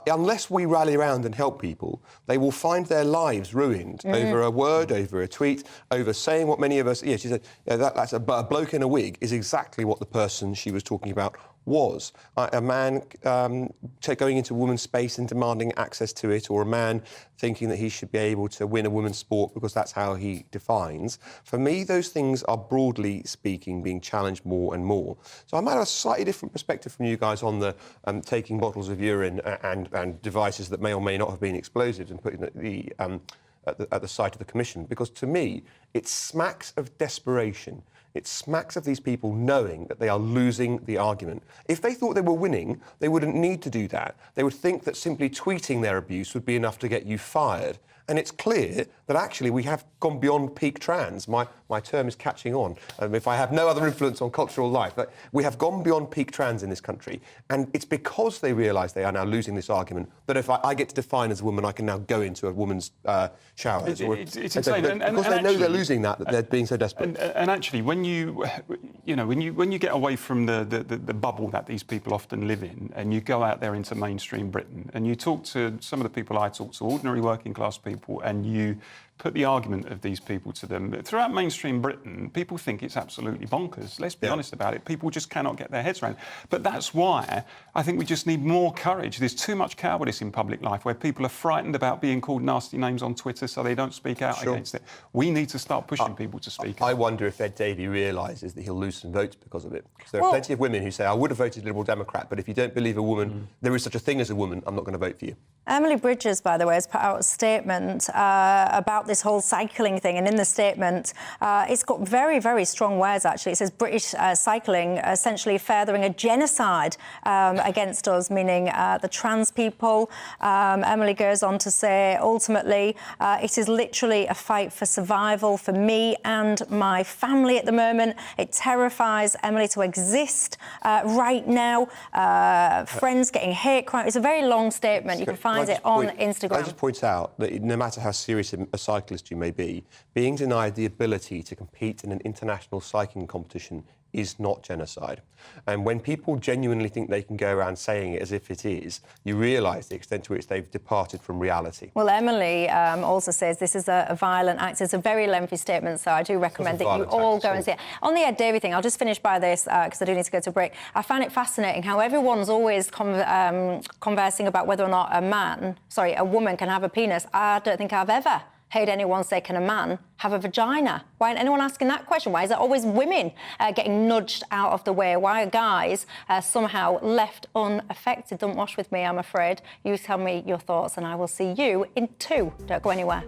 unless we rally around and help people, they will find their lives ruined over a word, over a tweet, over saying what many of us... Yeah, she said, that's a bloke in a wig is exactly what the person she was talking about was. A man going into a woman's space and demanding access to it, or a man thinking that he should be able to win a women's sport because that's how he defines. For me, those things are, broadly speaking, being challenged more and more. So I might have a slightly different perspective from you guys on the taking bottles of urine and devices that may or may not have been explosives and putting at the site of the Commission, because to me, it smacks of desperation. It smacks of these people knowing that they are losing the argument. If they thought they were winning, they wouldn't need to do that. They would think that simply tweeting their abuse would be enough to get you fired. And it's clear that actually we have gone beyond peak trans. My term is catching on. If I have no other influence on cultural life, but we have gone beyond peak trans in this country. And it's because they realise they are now losing this argument that if I get to define as a woman, I can now go into a woman's shower. It's insane. Because they know they're losing that they're being so desperate. And actually, when you get away from the bubble that these people often live in, and you go out there into mainstream Britain, and you talk to some of the people I talk to, ordinary working class people, and you put the argument of these people to them. Throughout mainstream Britain, people think it's absolutely bonkers. Let's be honest about it. People just cannot get their heads around it. But that's why I think we just need more courage. There's too much cowardice in public life where people are frightened about being called nasty names on Twitter, so they don't speak out against it. We need to start pushing people to speak out. I wonder if Ed Davey realises that he'll lose some votes because of it. Because there are plenty of women who say, I would have voted Liberal Democrat, but if you don't believe a woman, there is such a thing as a woman, I'm not going to vote for you. Emily Bridges, by the way, has put out a statement about this whole cycling thing, and in the statement, it's got very, very strong words, actually. It says British cycling essentially furthering a genocide against us, meaning the trans people. Emily goes on to say, ultimately, it is literally a fight for survival for me and my family at the moment. It terrifies Emily to exist right now. Friends getting hate crime. It's a very long statement. You can find it on Instagram. I just point out that no matter how serious a cyclist you may be, being denied the ability to compete in an international cycling competition is not genocide. And when people genuinely think they can go around saying it as if it is, you realise the extent to which they've departed from reality. Well, Emily also says this is a violent act. It's a very lengthy statement, so I do recommend that you all go and see it. On the Ed Davey thing, I'll just finish by this, because I do need to go to a break. I find it fascinating how everyone's always conversing about whether or not a woman can have a penis. I don't think I've ever heard anyone say, can a man have a vagina? Why isn't anyone asking that question? Why is it always women getting nudged out of the way? Why are guys somehow left unaffected? Don't wash with me, I'm afraid. You tell me your thoughts and I will see you in 2. Don't go anywhere.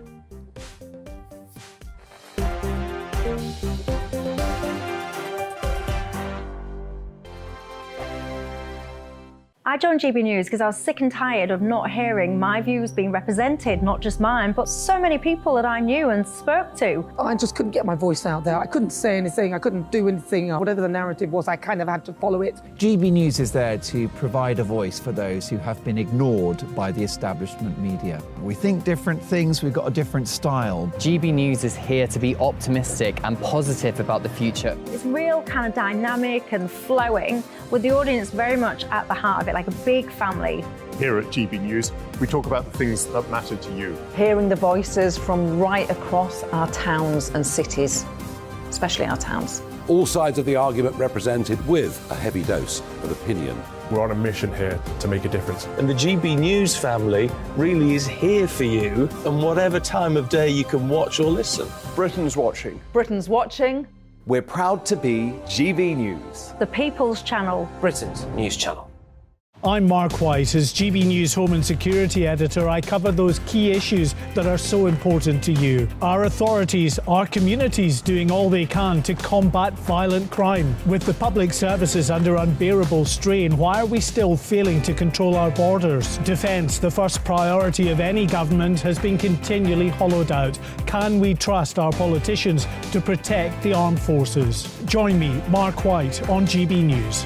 I joined GB News because I was sick and tired of not hearing my views being represented, not just mine, but so many people that I knew and spoke to. I just couldn't get my voice out there. I couldn't say anything. I couldn't do anything. Whatever the narrative was, I kind of had to follow it. GB News is there to provide a voice for those who have been ignored by the establishment media. We think different things, we've got a different style. GB News is here to be optimistic and positive about the future. It's real kind of dynamic and flowing, with the audience very much at the heart of it, like a big family. Here at GB News, we talk about the things that matter to you. Hearing the voices from right across our towns and cities, especially our towns. All sides of the argument represented with a heavy dose of opinion. We're on a mission here to make a difference. And the GB News family really is here for you, and whatever time of day you can watch or listen. Britain's watching. Britain's watching. We're proud to be GB News. The People's Channel. Britain's news channel. I'm Mark White. As GB News Home and Security Editor, I cover those key issues that are so important to you. Our authorities, our communities doing all they can to combat violent crime. With the public services under unbearable strain, why are we still failing to control our borders? Defence, the first priority of any government, has been continually hollowed out. Can we trust our politicians to protect the armed forces? Join me, Mark White, on GB News.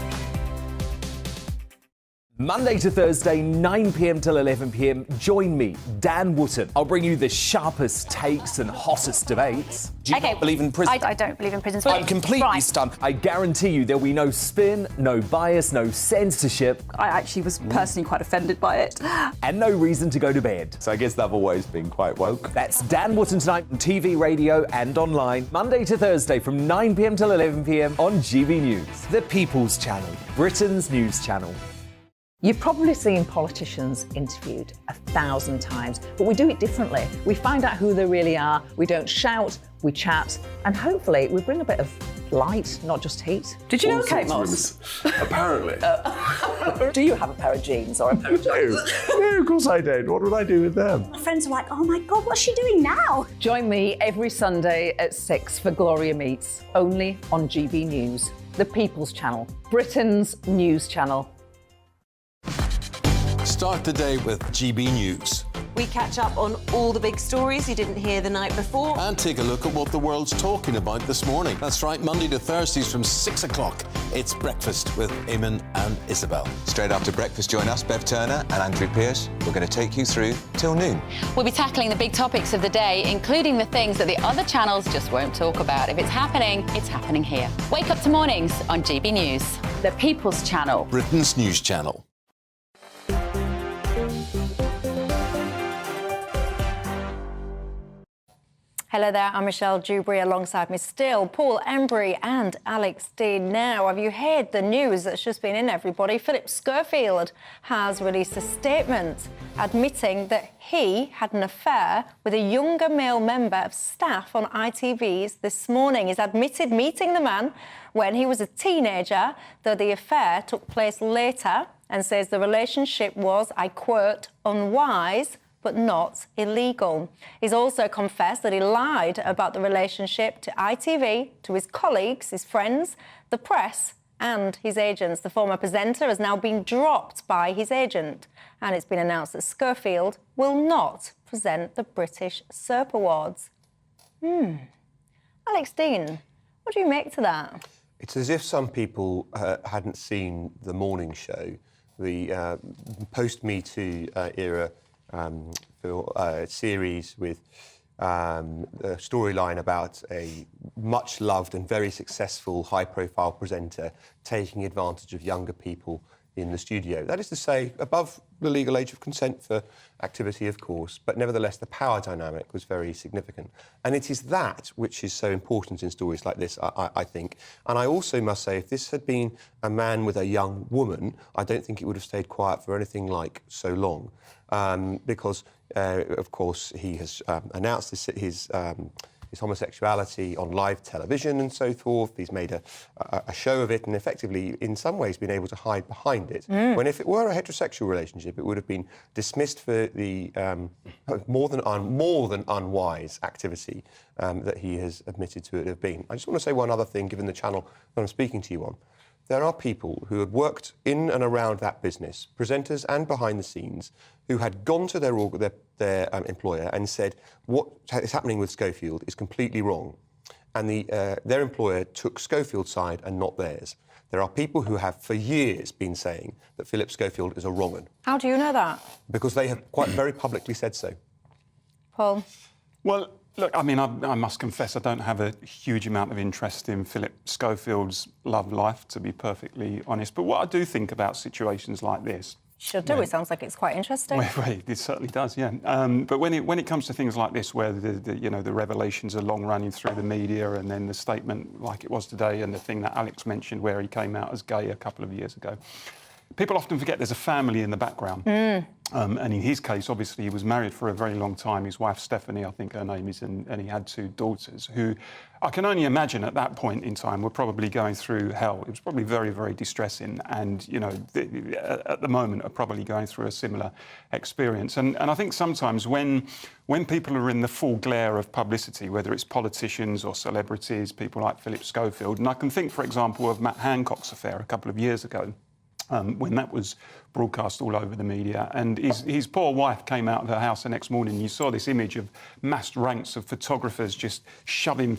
Monday to Thursday, 9 p.m. till 11 p.m. Join me, Dan Wootton. I'll bring you the sharpest takes and hottest debates. Do you not believe in prisons? I don't believe in prisons. I'm completely stunned. I guarantee you there'll be no spin, no bias, no censorship. I actually was personally quite offended by it. And no reason to go to bed. So I guess they've always been quite woke. That's Dan Wootton tonight on TV, radio and online. Monday to Thursday from 9 p.m. till 11 p.m. on GB News. The People's Channel, Britain's news channel. You've probably seen politicians interviewed 1,000 times, but we do it differently. We find out who they really are, we don't shout, we chat, and hopefully we bring a bit of light, not just heat. Did you know Kate Moss? Apparently. Do you have a pair of jeans or a pair of jeans? No, of course I don't. What would I do with them? My friends are like, oh my God, what's she doing now? Join me every Sunday at 6 for Gloria Meets, only on GB News, the People's Channel, Britain's news channel. Start the day with GB News. We catch up on all the big stories you didn't hear the night before. And take a look at what the world's talking about this morning. That's right, Monday to Thursdays from 6 o'clock. It's Breakfast with Eamon and Isabel. Straight after breakfast, join us, Bev Turner and Andrew Pearce. We're going to take you through till noon. We'll be tackling the big topics of the day, including the things that the other channels just won't talk about. If it's happening here. Wake up to mornings on GB News. The People's Channel. Britain's news channel. Hello there, I'm Michelle Dewberry. Alongside me still, Paul Embry and Alex Dean. Now, have you heard the news that's just been in everybody? Philip Schofield has released a statement admitting that he had an affair with a younger male member of staff on ITV's This Morning. He's admitted meeting the man when he was a teenager, though the affair took place later, and says the relationship was, I quote, unwise, but not illegal. He's also confessed that he lied about the relationship to ITV, to his colleagues, his friends, the press and his agents. The former presenter has now been dropped by his agent, and it's been announced that Schofield will not present the British Soap Awards. Alex Dean, what do you make to that? It's as if some people hadn't seen the morning show, the post-Me Too era series with a storyline about a much-loved and very successful high-profile presenter taking advantage of younger people in the studio. That is to say, above the legal age of consent for activity, of course, but nevertheless the power dynamic was very significant. And it is that which is so important in stories like this, I think. And I also must say, if this had been a man with a young woman, I don't think it would have stayed quiet for anything like so long. Because, of course, he has announced his homosexuality on live television and so forth. He's made a show of it and effectively, in some ways, been able to hide behind it. When if it were a heterosexual relationship, it would have been dismissed for the more than unwise activity that he has admitted to it have been. I just want to say one other thing, given the channel that I'm speaking to you on. There are people who have worked in and around that business, presenters and behind the scenes, who had gone to their employer and said, what is happening with Schofield is completely wrong. And their employer took Schofield's side and not theirs. There are people who have for years been saying that Philip Schofield is a wrong 'un. How do you know that? Because they have quite very publicly said so. Paul? Well, look, I mean, I must confess I don't have a huge amount of interest in Philip Schofield's love life, to be perfectly honest. But what I do think about situations like this... Should do. It sounds like it's quite interesting. Well, it certainly does, yeah. But when it comes to things like this, where the revelations are long running through the media, and then the statement like it was today, and the thing that Alex mentioned, where he came out as gay a couple of years ago, people often forget there's a family in the background. And in his case, obviously, he was married for a very long time. His wife, Stephanie, I think her name is, and he had 2 daughters who I can only imagine at that point in time were probably going through hell. It was probably very, very distressing. And, you know, at the moment are probably going through a similar experience. And I think sometimes when people are in the full glare of publicity, whether it's politicians or celebrities, people like Philip Schofield, and I can think, for example, of Matt Hancock's affair a couple of years ago, when that was broadcast all over the media, and his poor wife came out of her house the next morning. You saw this image of massed ranks of photographers just shoving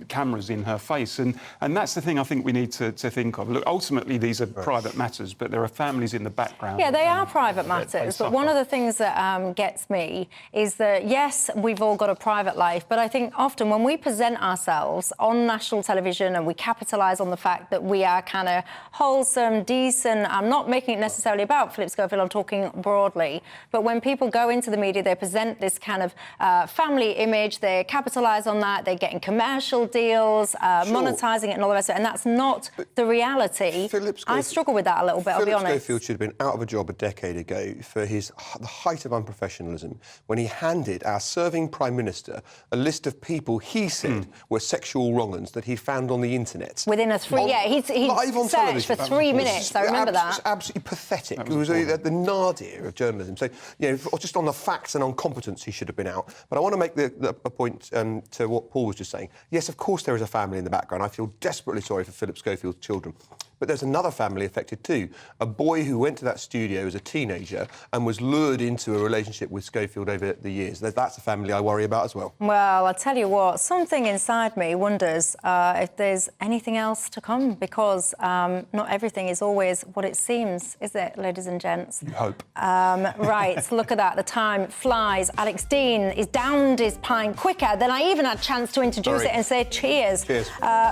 cameras in her face, and that's the thing I think we need to think of. Look, ultimately these are private matters, but there are families in the background. Yeah, they are private matters, but one of the things that gets me is that, yes, we've all got a private life, but I think often when we present ourselves on national television and we capitalise on the fact that we are kind of wholesome, decent, I'm not making it necessarily about Philip Schofield, I'm talking broadly. But when people go into the media, they present this kind of family image, they capitalise on that, they're getting commercial deals, monetising it and all the rest of it, and that's not the reality. I struggle with that a little bit, I'll be honest. Philip Schofield should have been out of a job a decade ago for the height of unprofessionalism when he handed our serving Prime Minister a list of people he said were sexual wrong-uns that he'd found on the internet. Within a he searched for 3 minutes, I remember that. It was absolutely pathetic. It was the nadir of journalism. So, you know, just on the facts and on competence, he should have been out. But I want to make a point to what Paul was just saying. Yes, of course there is a family in the background. I feel desperately sorry for Philip Schofield's children. But there's another family affected too. A boy who went to that studio as a teenager and was lured into a relationship with Schofield over the years. That's a family I worry about as well. Well, I'll tell you what, something inside me wonders if there's anything else to come, because not everything is always what it seems, is it, ladies and gents? You hope. Right, look at that. The time flies. Alex Dean is downed his pint quicker than I even had a chance to introduce it and say cheers. Cheers.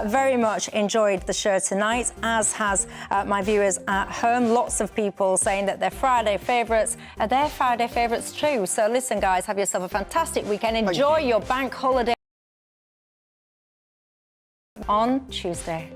Very much enjoyed the show tonight, as has my viewers at home. Lots of people saying that their Friday favourites are their Friday favourites too. So listen, guys, have yourself a fantastic weekend. Enjoy your bank holiday on Tuesday.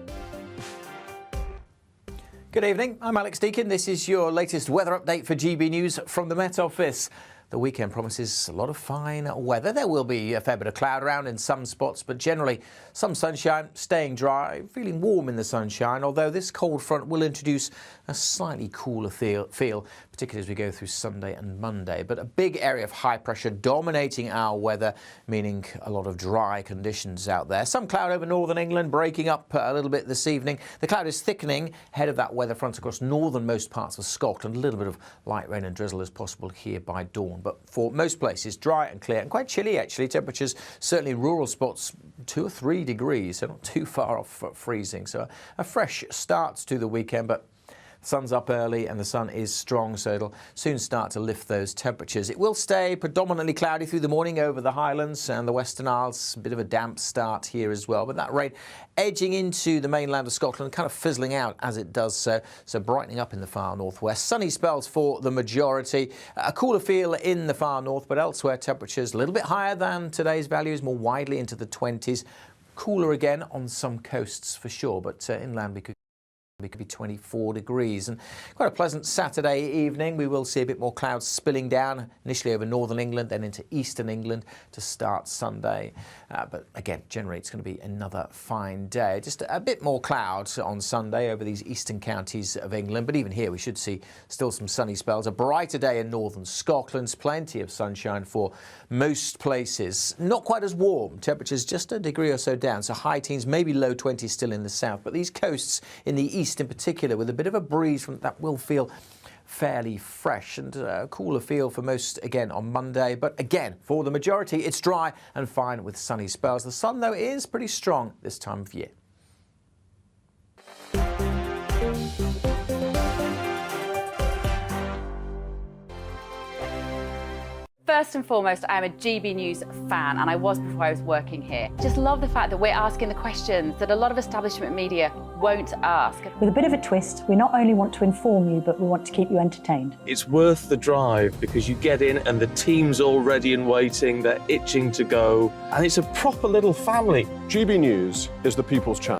Good evening, I'm Alex Deakin. This is your latest weather update for GB News from the Met Office. The weekend promises a lot of fine weather. There will be a fair bit of cloud around in some spots, but generally some sunshine, staying dry, feeling warm in the sunshine, although this cold front will introduce a slightly cooler feel, particularly as we go through Sunday and Monday. But a big area of high pressure dominating our weather, meaning a lot of dry conditions out there. Some cloud over northern England, breaking up a little bit this evening. The cloud is thickening ahead of that weather front across northernmost parts of Scotland. A little bit of light rain and drizzle is possible here by dawn. But for most places, dry and clear and quite chilly, actually. Temperatures certainly in rural spots 2 or 3 degrees, so not too far off freezing. So a fresh start to the weekend, but Sun's up early and the sun is strong, so it'll soon start to lift those temperatures. It will stay predominantly cloudy through the morning over the Highlands and the Western Isles. A bit of a damp start here as well, but that rain edging into the mainland of Scotland, kind of fizzling out as it does so. So brightening up in the far northwest. Sunny spells for the majority. A cooler feel in the far north, but elsewhere temperatures a little bit higher than today's values, more widely into the 20s. Cooler again on some coasts for sure, but inland we could be 24 degrees. And quite a pleasant Saturday evening. We will see a bit more clouds spilling down, initially over northern England, then into eastern England to start Sunday. But again, generally it's going to be another fine day. Just a bit more clouds on Sunday over these eastern counties of England. But even here we should see still some sunny spells. A brighter day in northern Scotland. Plenty of sunshine for most places. Not quite as warm. Temperatures just a degree or so down. So high teens, maybe low 20s still in the south. But these coasts in the east in particular, with a bit of a breeze from that, will feel fairly fresh and a cooler feel for most again on Monday. But again, for the majority, it's dry and fine with sunny spells. The sun, though, is pretty strong this time of year. First and foremost, I am a GB News fan, and I was before I was working here. Just love the fact that we're asking the questions that a lot of establishment media won't ask. With a bit of a twist, we not only want to inform you, but we want to keep you entertained. It's worth the drive because you get in and the team's all ready and waiting, they're itching to go, and it's a proper little family. GB News is the People's Channel.